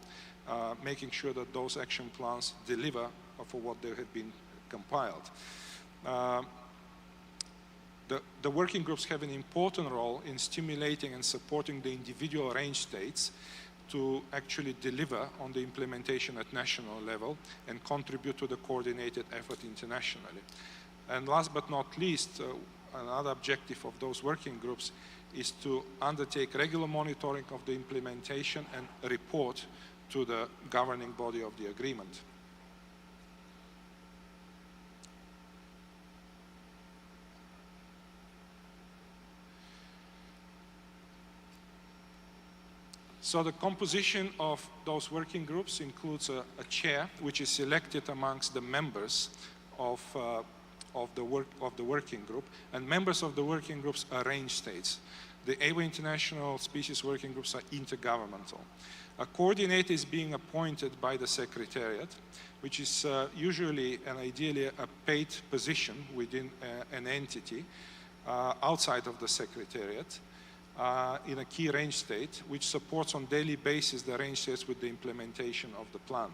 making sure that those action plans deliver for what they have been compiled. The working groups have an important role in stimulating and supporting the individual range states to actually deliver on the implementation at national level and contribute to the coordinated effort internationally. And last but not least, another objective of those working groups is to undertake regular monitoring of the implementation and report to the governing body of the agreement. So the composition of those working groups includes a chair, which is selected amongst the members of the working group, and members of the working groups are range states. The AWA International Species Working Groups are intergovernmental. A coordinator is being appointed by the Secretariat, which is usually and ideally a paid position within an entity outside of the Secretariat. In a key range state, which supports on daily basis the range states with the implementation of the plan.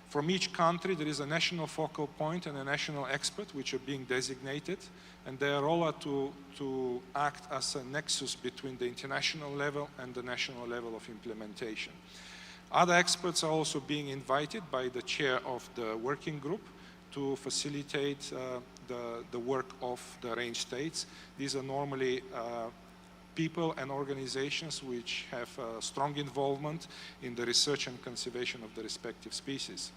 From each country, there is a national focal point and a national expert, which are being designated, and their role are to act as a nexus between the international level and the national level of implementation. Other experts are also being invited by the chair of the working group to facilitate the work of the range states. These are normally people and organizations which have strong involvement in the research and conservation of the respective species.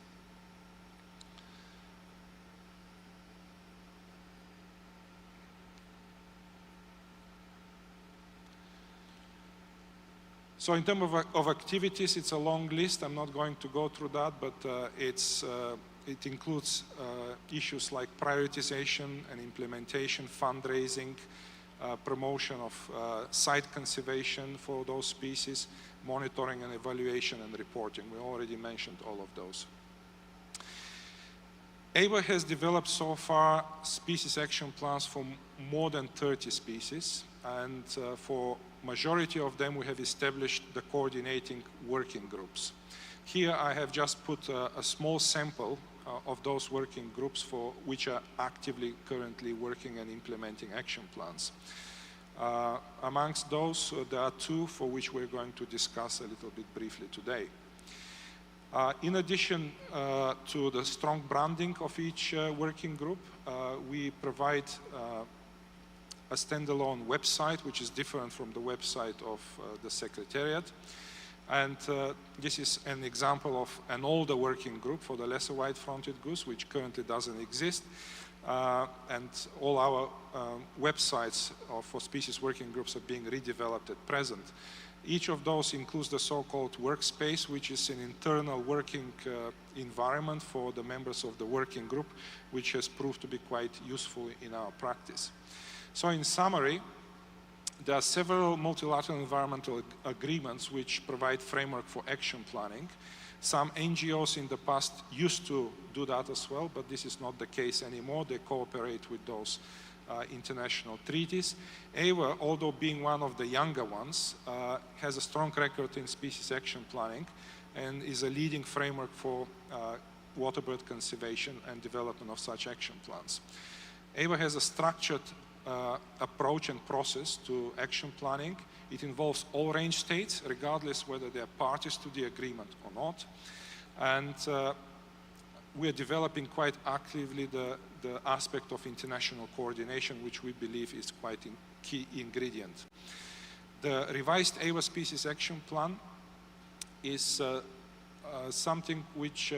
So in terms of activities, it's a long list. I'm not going to go through that, but it includes issues like prioritization and implementation, fundraising, promotion of site conservation for those species, monitoring and evaluation and reporting. We already mentioned all of those. AWA has developed so far species action plans for more than 30 species, and for majority of them we have established the coordinating working groups. Here I have just put a small sample of those working groups for which are actively currently working and implementing action plans. Amongst those, there are two for which we're going to discuss a little bit briefly today. In addition to the strong branding of each working group, we provide a standalone website which is different from the website of the Secretariat. And this is an example of an older working group for the lesser white-fronted goose, which currently doesn't exist. And all our websites for species working groups are being redeveloped at present. Each of those includes the so-called workspace, which is an internal working environment for the members of the working group, which has proved to be quite useful in our practice. So in summary, there are several multilateral environmental agreements which provide framework for action planning. Some NGOs in the past used to do that as well, but this is not the case anymore. They cooperate with those international treaties. AWA, although being one of the younger ones, has a strong record in species action planning and is a leading framework for waterbird conservation and development of such action plans. AWA has a structured approach and process to action planning. It involves all range states, regardless whether they are parties to the agreement or not. And we are developing quite actively the aspect of international coordination, which we believe is quite a key ingredient. The revised AWA Species Action Plan is something which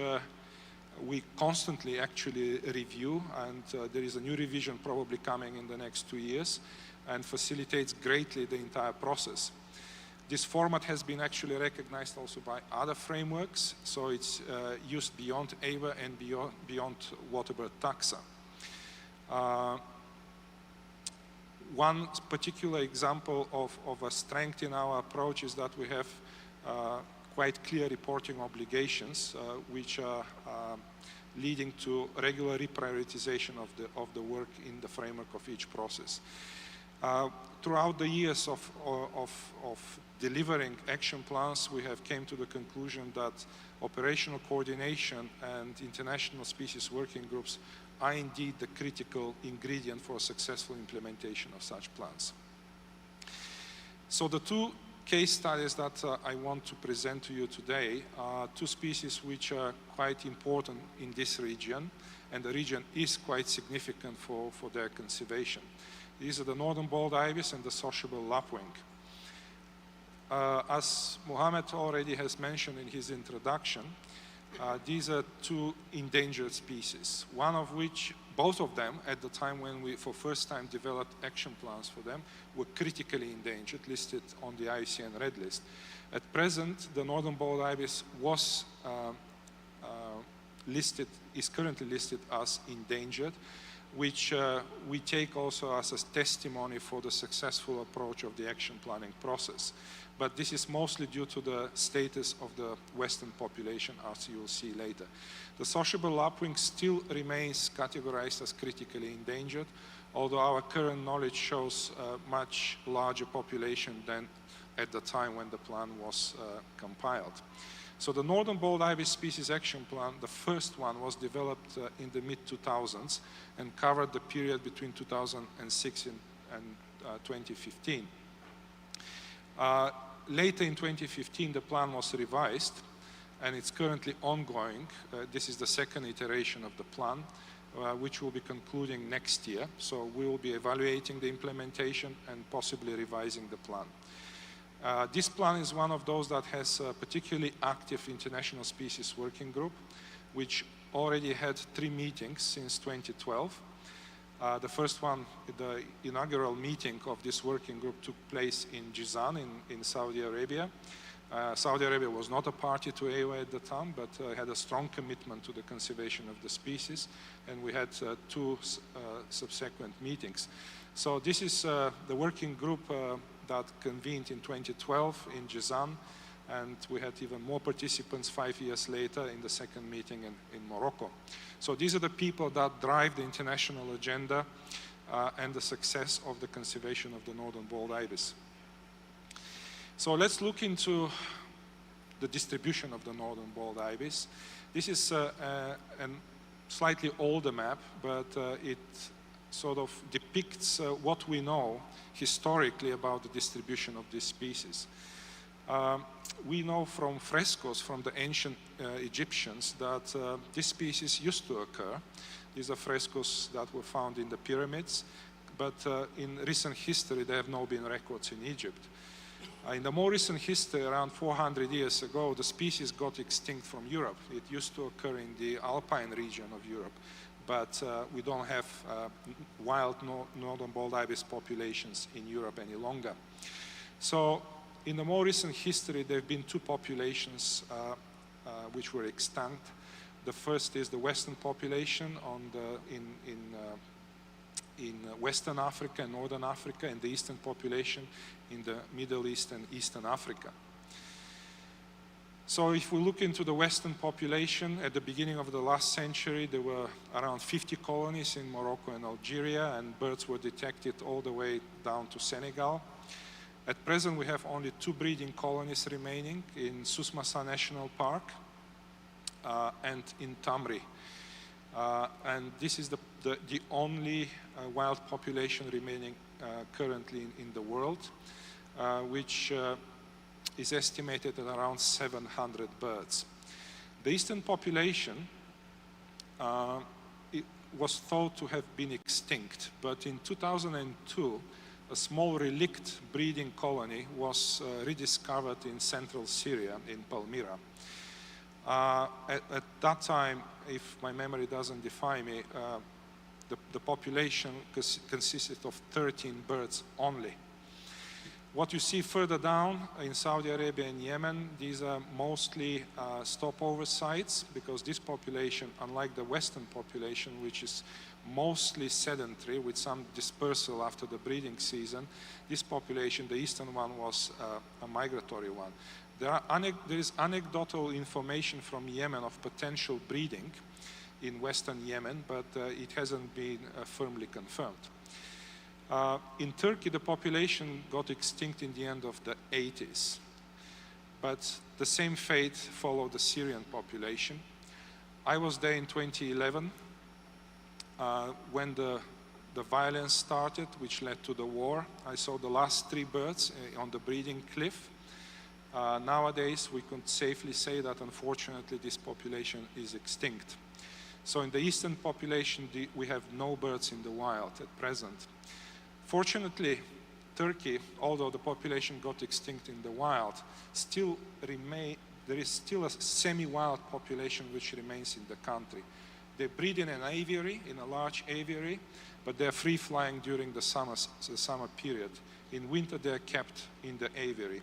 we constantly actually review, and there is a new revision probably coming in the next 2 years, and facilitates greatly the entire process. This format has been actually recognized also by other frameworks, so it's used beyond AWA and beyond waterbird taxa. one particular example of a strength in our approach is that we have quite clear reporting obligations, which are leading to regular reprioritization of the work in the framework of each process. Throughout the years of delivering action plans, we have came to the conclusion that operational coordination and international species working groups are indeed the critical ingredient for a successful implementation of such plans. So the two case studies that I want to present to you today are two species which are quite important in this region, and the region is quite significant for their conservation. These are the northern bald ibis and the sociable lapwing. As Mohammed already has mentioned in his introduction, these are two endangered species, one of which, both of them, at the time when we for first time developed action plans for them, were critically endangered, listed on the IUCN Red List. At present, the northern bald ibis was is currently listed as endangered, which we take also as a testimony for the successful approach of the action planning process. But this is mostly due to the status of the western population, as you will see later. The sociable lapwing still remains categorized as critically endangered, although our current knowledge shows a much larger population than at the time when the plan was compiled. So the northern bald ibis species action plan, the first one, was developed in the mid-2000s and covered the period between 2006 and 2015. Later in 2015, the plan was revised, and it's currently ongoing. This is the second iteration of the plan, which will be concluding next year. So we will be evaluating the implementation and possibly revising the plan. This plan is one of those that has a particularly active international species working group, which already had 3 meetings since 2012. The first one, the inaugural meeting of this working group, took place in Jizan in Saudi Arabia. Saudi Arabia was not a party to AOA at the time, but had a strong commitment to the conservation of the species, and we had 2 subsequent meetings. So this is the working group that convened in 2012 in Jizan, and we had even more participants 5 years later in the second meeting in Morocco. So these are the people that drive the international agenda and the success of the conservation of the northern bald ibis. So let's look into the distribution of the northern bald ibis. This is a slightly older map, but it sort of depicts what we know historically about the distribution of this species. We know from frescoes from the ancient Egyptians that this species used to occur. These are frescoes that were found in the pyramids, but in recent history there have not been records in Egypt. In the more recent history, around 400 years ago, the species got extinct from Europe. It used to occur in the alpine region of Europe, but we don't have wild northern bald ibis populations in Europe any longer. So in the more recent history, there have been 2 populations which were extinct. The first is the western population in Western Africa and Northern Africa, and the eastern population in the Middle East and Eastern Africa. So if we look into the western population, at the beginning of the last century, there were around 50 colonies in Morocco and Algeria, and birds were detected all the way down to Senegal. At present, we have only 2 breeding colonies remaining in Susmasa National Park and in Tamri. And this is the only wild population remaining currently in the world, which is estimated at around 700 birds. The eastern population it was thought to have been extinct, but in 2002, a small relict breeding colony was rediscovered in central Syria, in Palmyra. At that time, if my memory doesn't defy me, the population consisted of 13 birds only. What you see further down in Saudi Arabia and Yemen, these are mostly stopover sites, because this population, unlike the western population, which is mostly sedentary with some dispersal after the breeding season. This population, the eastern one, was a migratory one. There is anecdotal information from Yemen of potential breeding in western Yemen, but it hasn't been firmly confirmed. In Turkey, the population got extinct in the end of the 80s, but the same fate followed the Syrian population. I was there in 2011 when the violence started, which led to the war. I saw the last 3 birds on the breeding cliff. Nowadays, we can safely say that unfortunately this population is extinct. So in the eastern population, we have no birds in the wild at present. Fortunately, Turkey, although the population got extinct in the wild, there is still a semi-wild population which remains in the country. They breed in an aviary, in a large aviary, but they're free-flying during the summer period. In winter, they're kept in the aviary.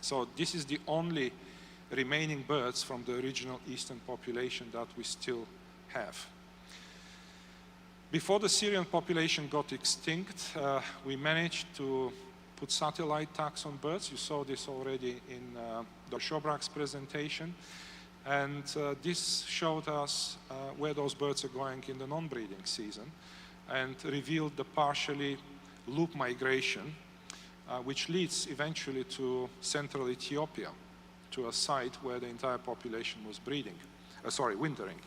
So this is the only remaining birds from the original eastern population that we still have. Before the Syrian population got extinct, we managed to put satellite tags on birds. You saw this already in Dr. Shobrak's presentation. And this showed us where those birds are going in the non-breeding season and revealed the partially loop migration, which leads eventually to central Ethiopia, to a site where the entire population was wintering.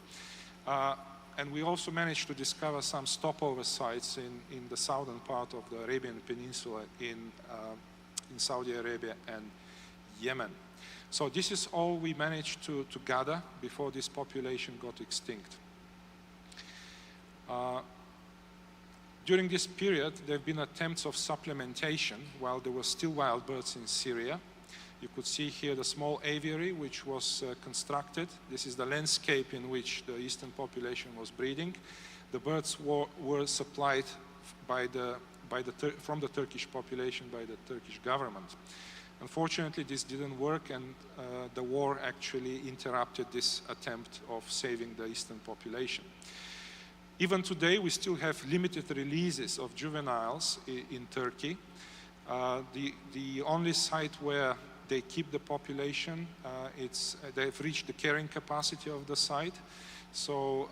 And we also managed to discover some stopover sites in the southern part of the Arabian Peninsula in Saudi Arabia and Yemen. So this is all we managed to gather before this population got extinct. During this period, there have been attempts of supplementation while there were still wild birds in Syria. You could see here the small aviary which was constructed. This is the landscape in which the eastern population was breeding. The birds were supplied from the Turkish population by the Turkish government. Unfortunately, this didn't work, and the war actually interrupted this attempt of saving the eastern population. Even today, we still have limited releases of juveniles in Turkey. The only site where they keep the population, they've reached the carrying capacity of the site. So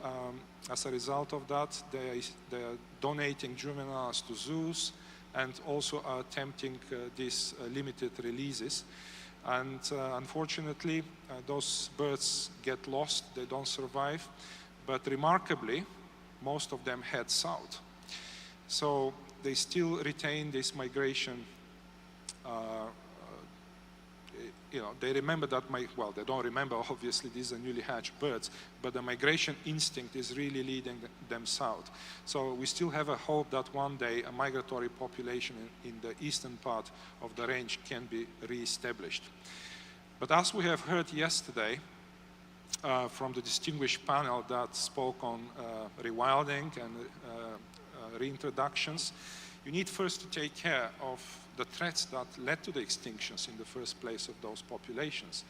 as a result of that, they're donating juveniles to zoos and also are attempting these limited releases. And unfortunately, those birds get lost, they don't survive. But remarkably, most of them head south. So they still retain this migration. They remember that, well, they don't remember, obviously, these are newly hatched birds, but the migration instinct is really leading them south. So we still have a hope that one day a migratory population in the eastern part of the range can be re-established. But as we have heard yesterday from the distinguished panel that spoke on rewilding and reintroductions, you need first to take care of the threats that led to the extinctions in the first place of those populations.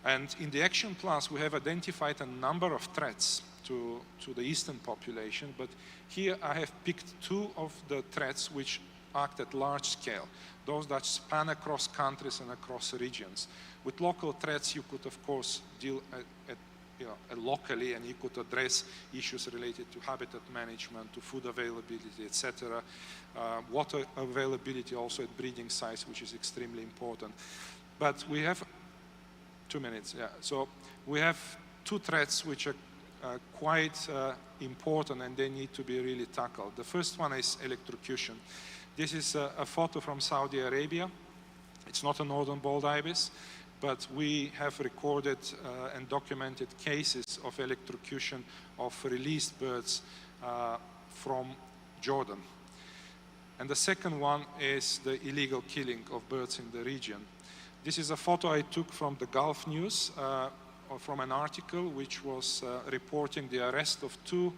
And in the action plans, we have identified a number of threats to the eastern population, but here I have picked 2 of the threats which act at large scale, those that span across countries and across regions. With local threats, you could, of course, deal locally, and you could address issues related to habitat management, to food availability, etc. Water availability also at breeding sites, which is extremely important. But we have 2 minutes, yeah. So we have 2 threats which are quite important, and they need to be really tackled. The first one is electrocution. This is a photo from Saudi Arabia. It's not a northern bald ibis, but we have recorded and documented cases of electrocution of released birds from Jordan. And the second one is the illegal killing of birds in the region. This is a photo I took from the Gulf News, from an article which was reporting the arrest of 2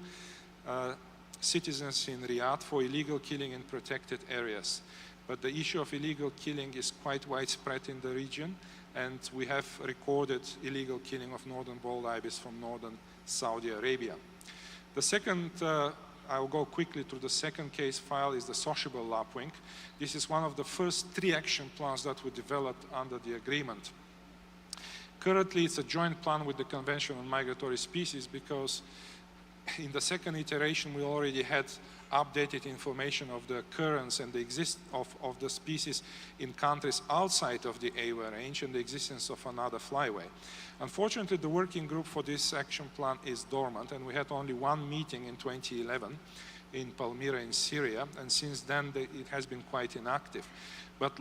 citizens in Riyadh for illegal killing in protected areas. But the issue of illegal killing is quite widespread in the region, and we have recorded illegal killing of northern bald ibis from northern Saudi Arabia. The second I will go quickly through the second case file, is the sociable lapwing. This is one of the first 3 action plans that were developed under the agreement. Currently, it's a joint plan with the Convention on Migratory Species because in the second iteration, we already had updated information of the occurrence and the of the species in countries outside of the AWA range and the existence of another flyway. Unfortunately, the working group for this action plan is dormant, and we had only 1 meeting in 2011 in Palmyra in Syria, and since then it has been quite inactive. But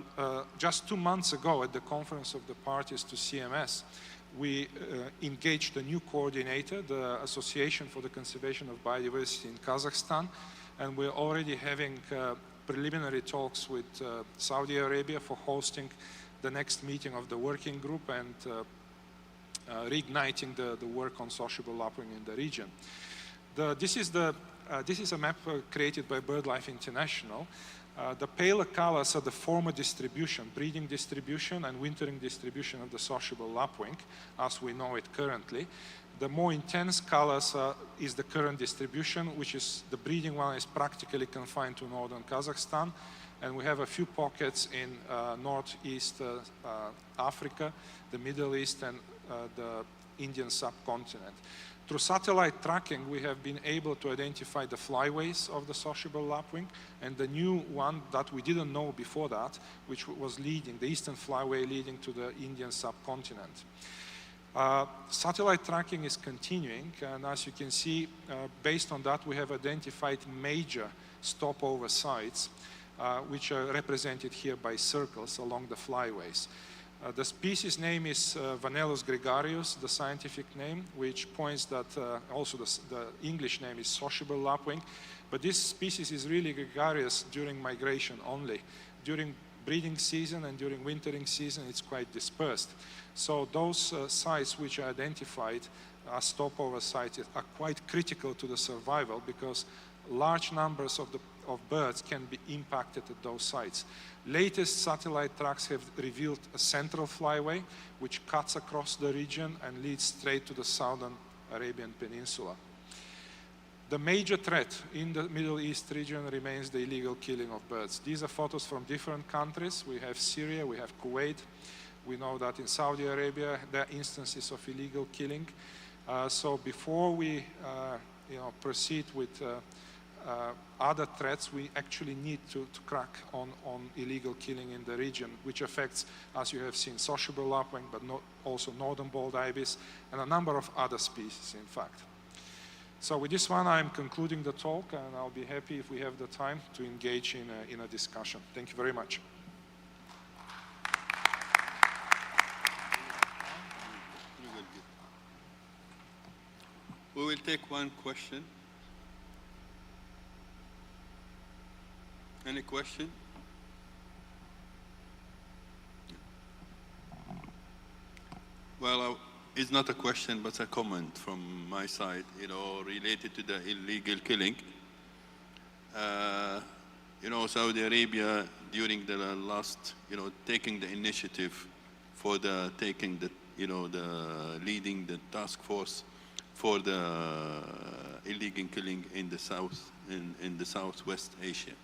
just 2 months ago at the conference of the parties to CMS, we engaged a new coordinator, the Association for the Conservation of Biodiversity in Kazakhstan, and we're already having preliminary talks with Saudi Arabia for hosting the next meeting of the working group and reigniting the work on sociable lapwing in the region. This is a map created by BirdLife International. The paler colors are the former distribution, breeding distribution and wintering distribution of the sociable lapwing, as we know it currently. The more intense colors is the current distribution, which is the breeding one is practically confined to northern Kazakhstan, and we have a few pockets in northeast Africa, the Middle East, and the Indian subcontinent. Through satellite tracking, we have been able to identify the flyways of the sociable lapwing, and the new one that we didn't know before that, which was leading, the eastern flyway leading to the Indian subcontinent. Satellite tracking is continuing, and as you can see, based on that, we have identified major stopover sites, which are represented here by circles along the flyways. The species name is Vanellus gregarius, the scientific name, which points that also the English name is sociable lapwing, but this species is really gregarious during migration only. During breeding season and during wintering season, it's quite dispersed. So those sites which are identified as stopover sites are quite critical to the survival because large numbers of birds can be impacted at those sites. Latest satellite tracks have revealed a central flyway which cuts across the region and leads straight to the southern Arabian Peninsula. The major threat in the Middle East region remains the illegal killing of birds. These are photos from different countries. We have Syria, we have Kuwait. We know that in Saudi Arabia there are instances of illegal killing. So before we proceed with other threats, we actually need to crack on illegal killing in the region, which affects, as you have seen, sociable lapwing, but also northern bald ibis, and a number of other species, in fact. So with this one, I'm concluding the talk, and I'll be happy if we have the time to engage in a discussion. Thank you very much. We will take one question. Any question? Well, it's not a question, but a comment from my side, related to the illegal killing. Saudi Arabia, during the last, taking the initiative for leading the task force for the illegal killing in the Southwest Asia.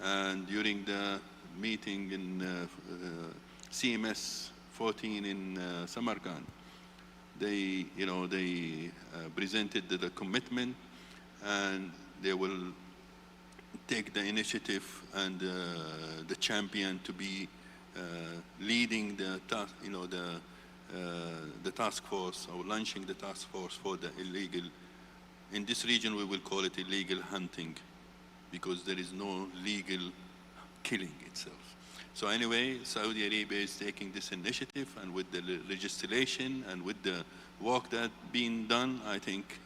And during the meeting in CMS 14 in Samarkand, they presented the commitment, and they will take the initiative and the champion to be leading the task force, or launching the task force for the illegal. In this region, we will call it illegal hunting, because there is no legal killing itself. So anyway, Saudi Arabia is taking this initiative, and with the legislation and with the work that being done, I think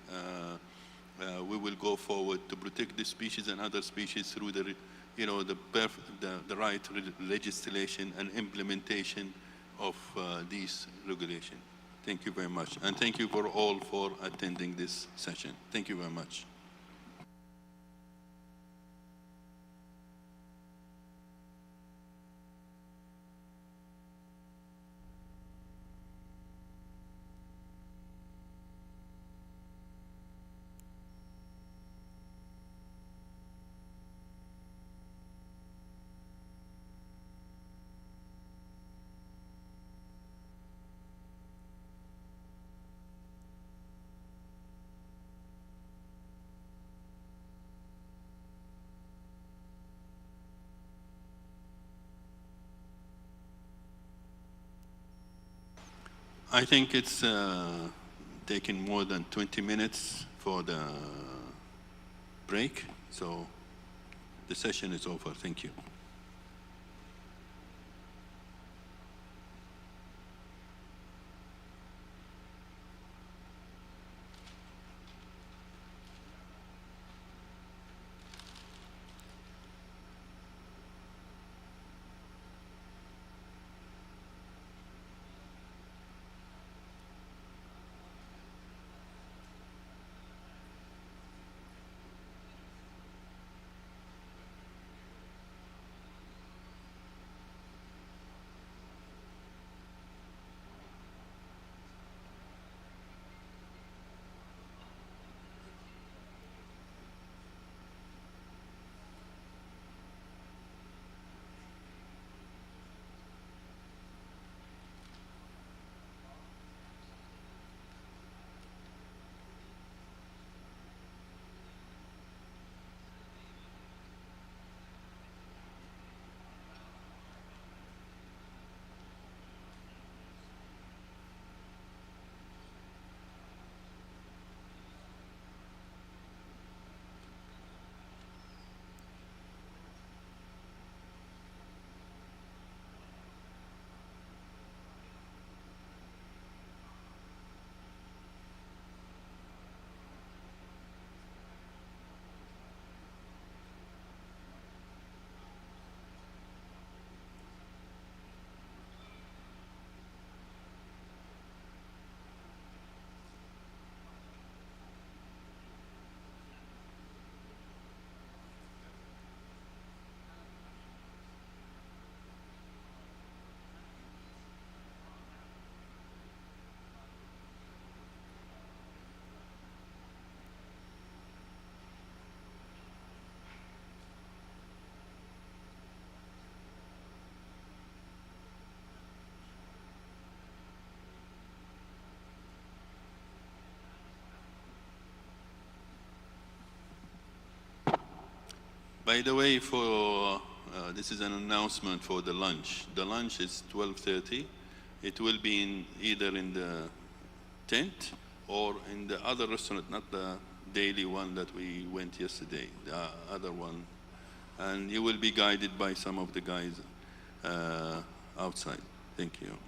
we will go forward to protect this species and other species through the right legislation and implementation of these regulations. Thank you very much, and thank you for all for attending this session. Thank you very much. I think it's taken more than 20 minutes for the break, so the session is over. Thank you. By the way, this is an announcement for the lunch. The lunch is 12:30. It will be either in the tent or in the other restaurant, not the daily one that we went yesterday, the other one. And you will be guided by some of the guys outside. Thank you.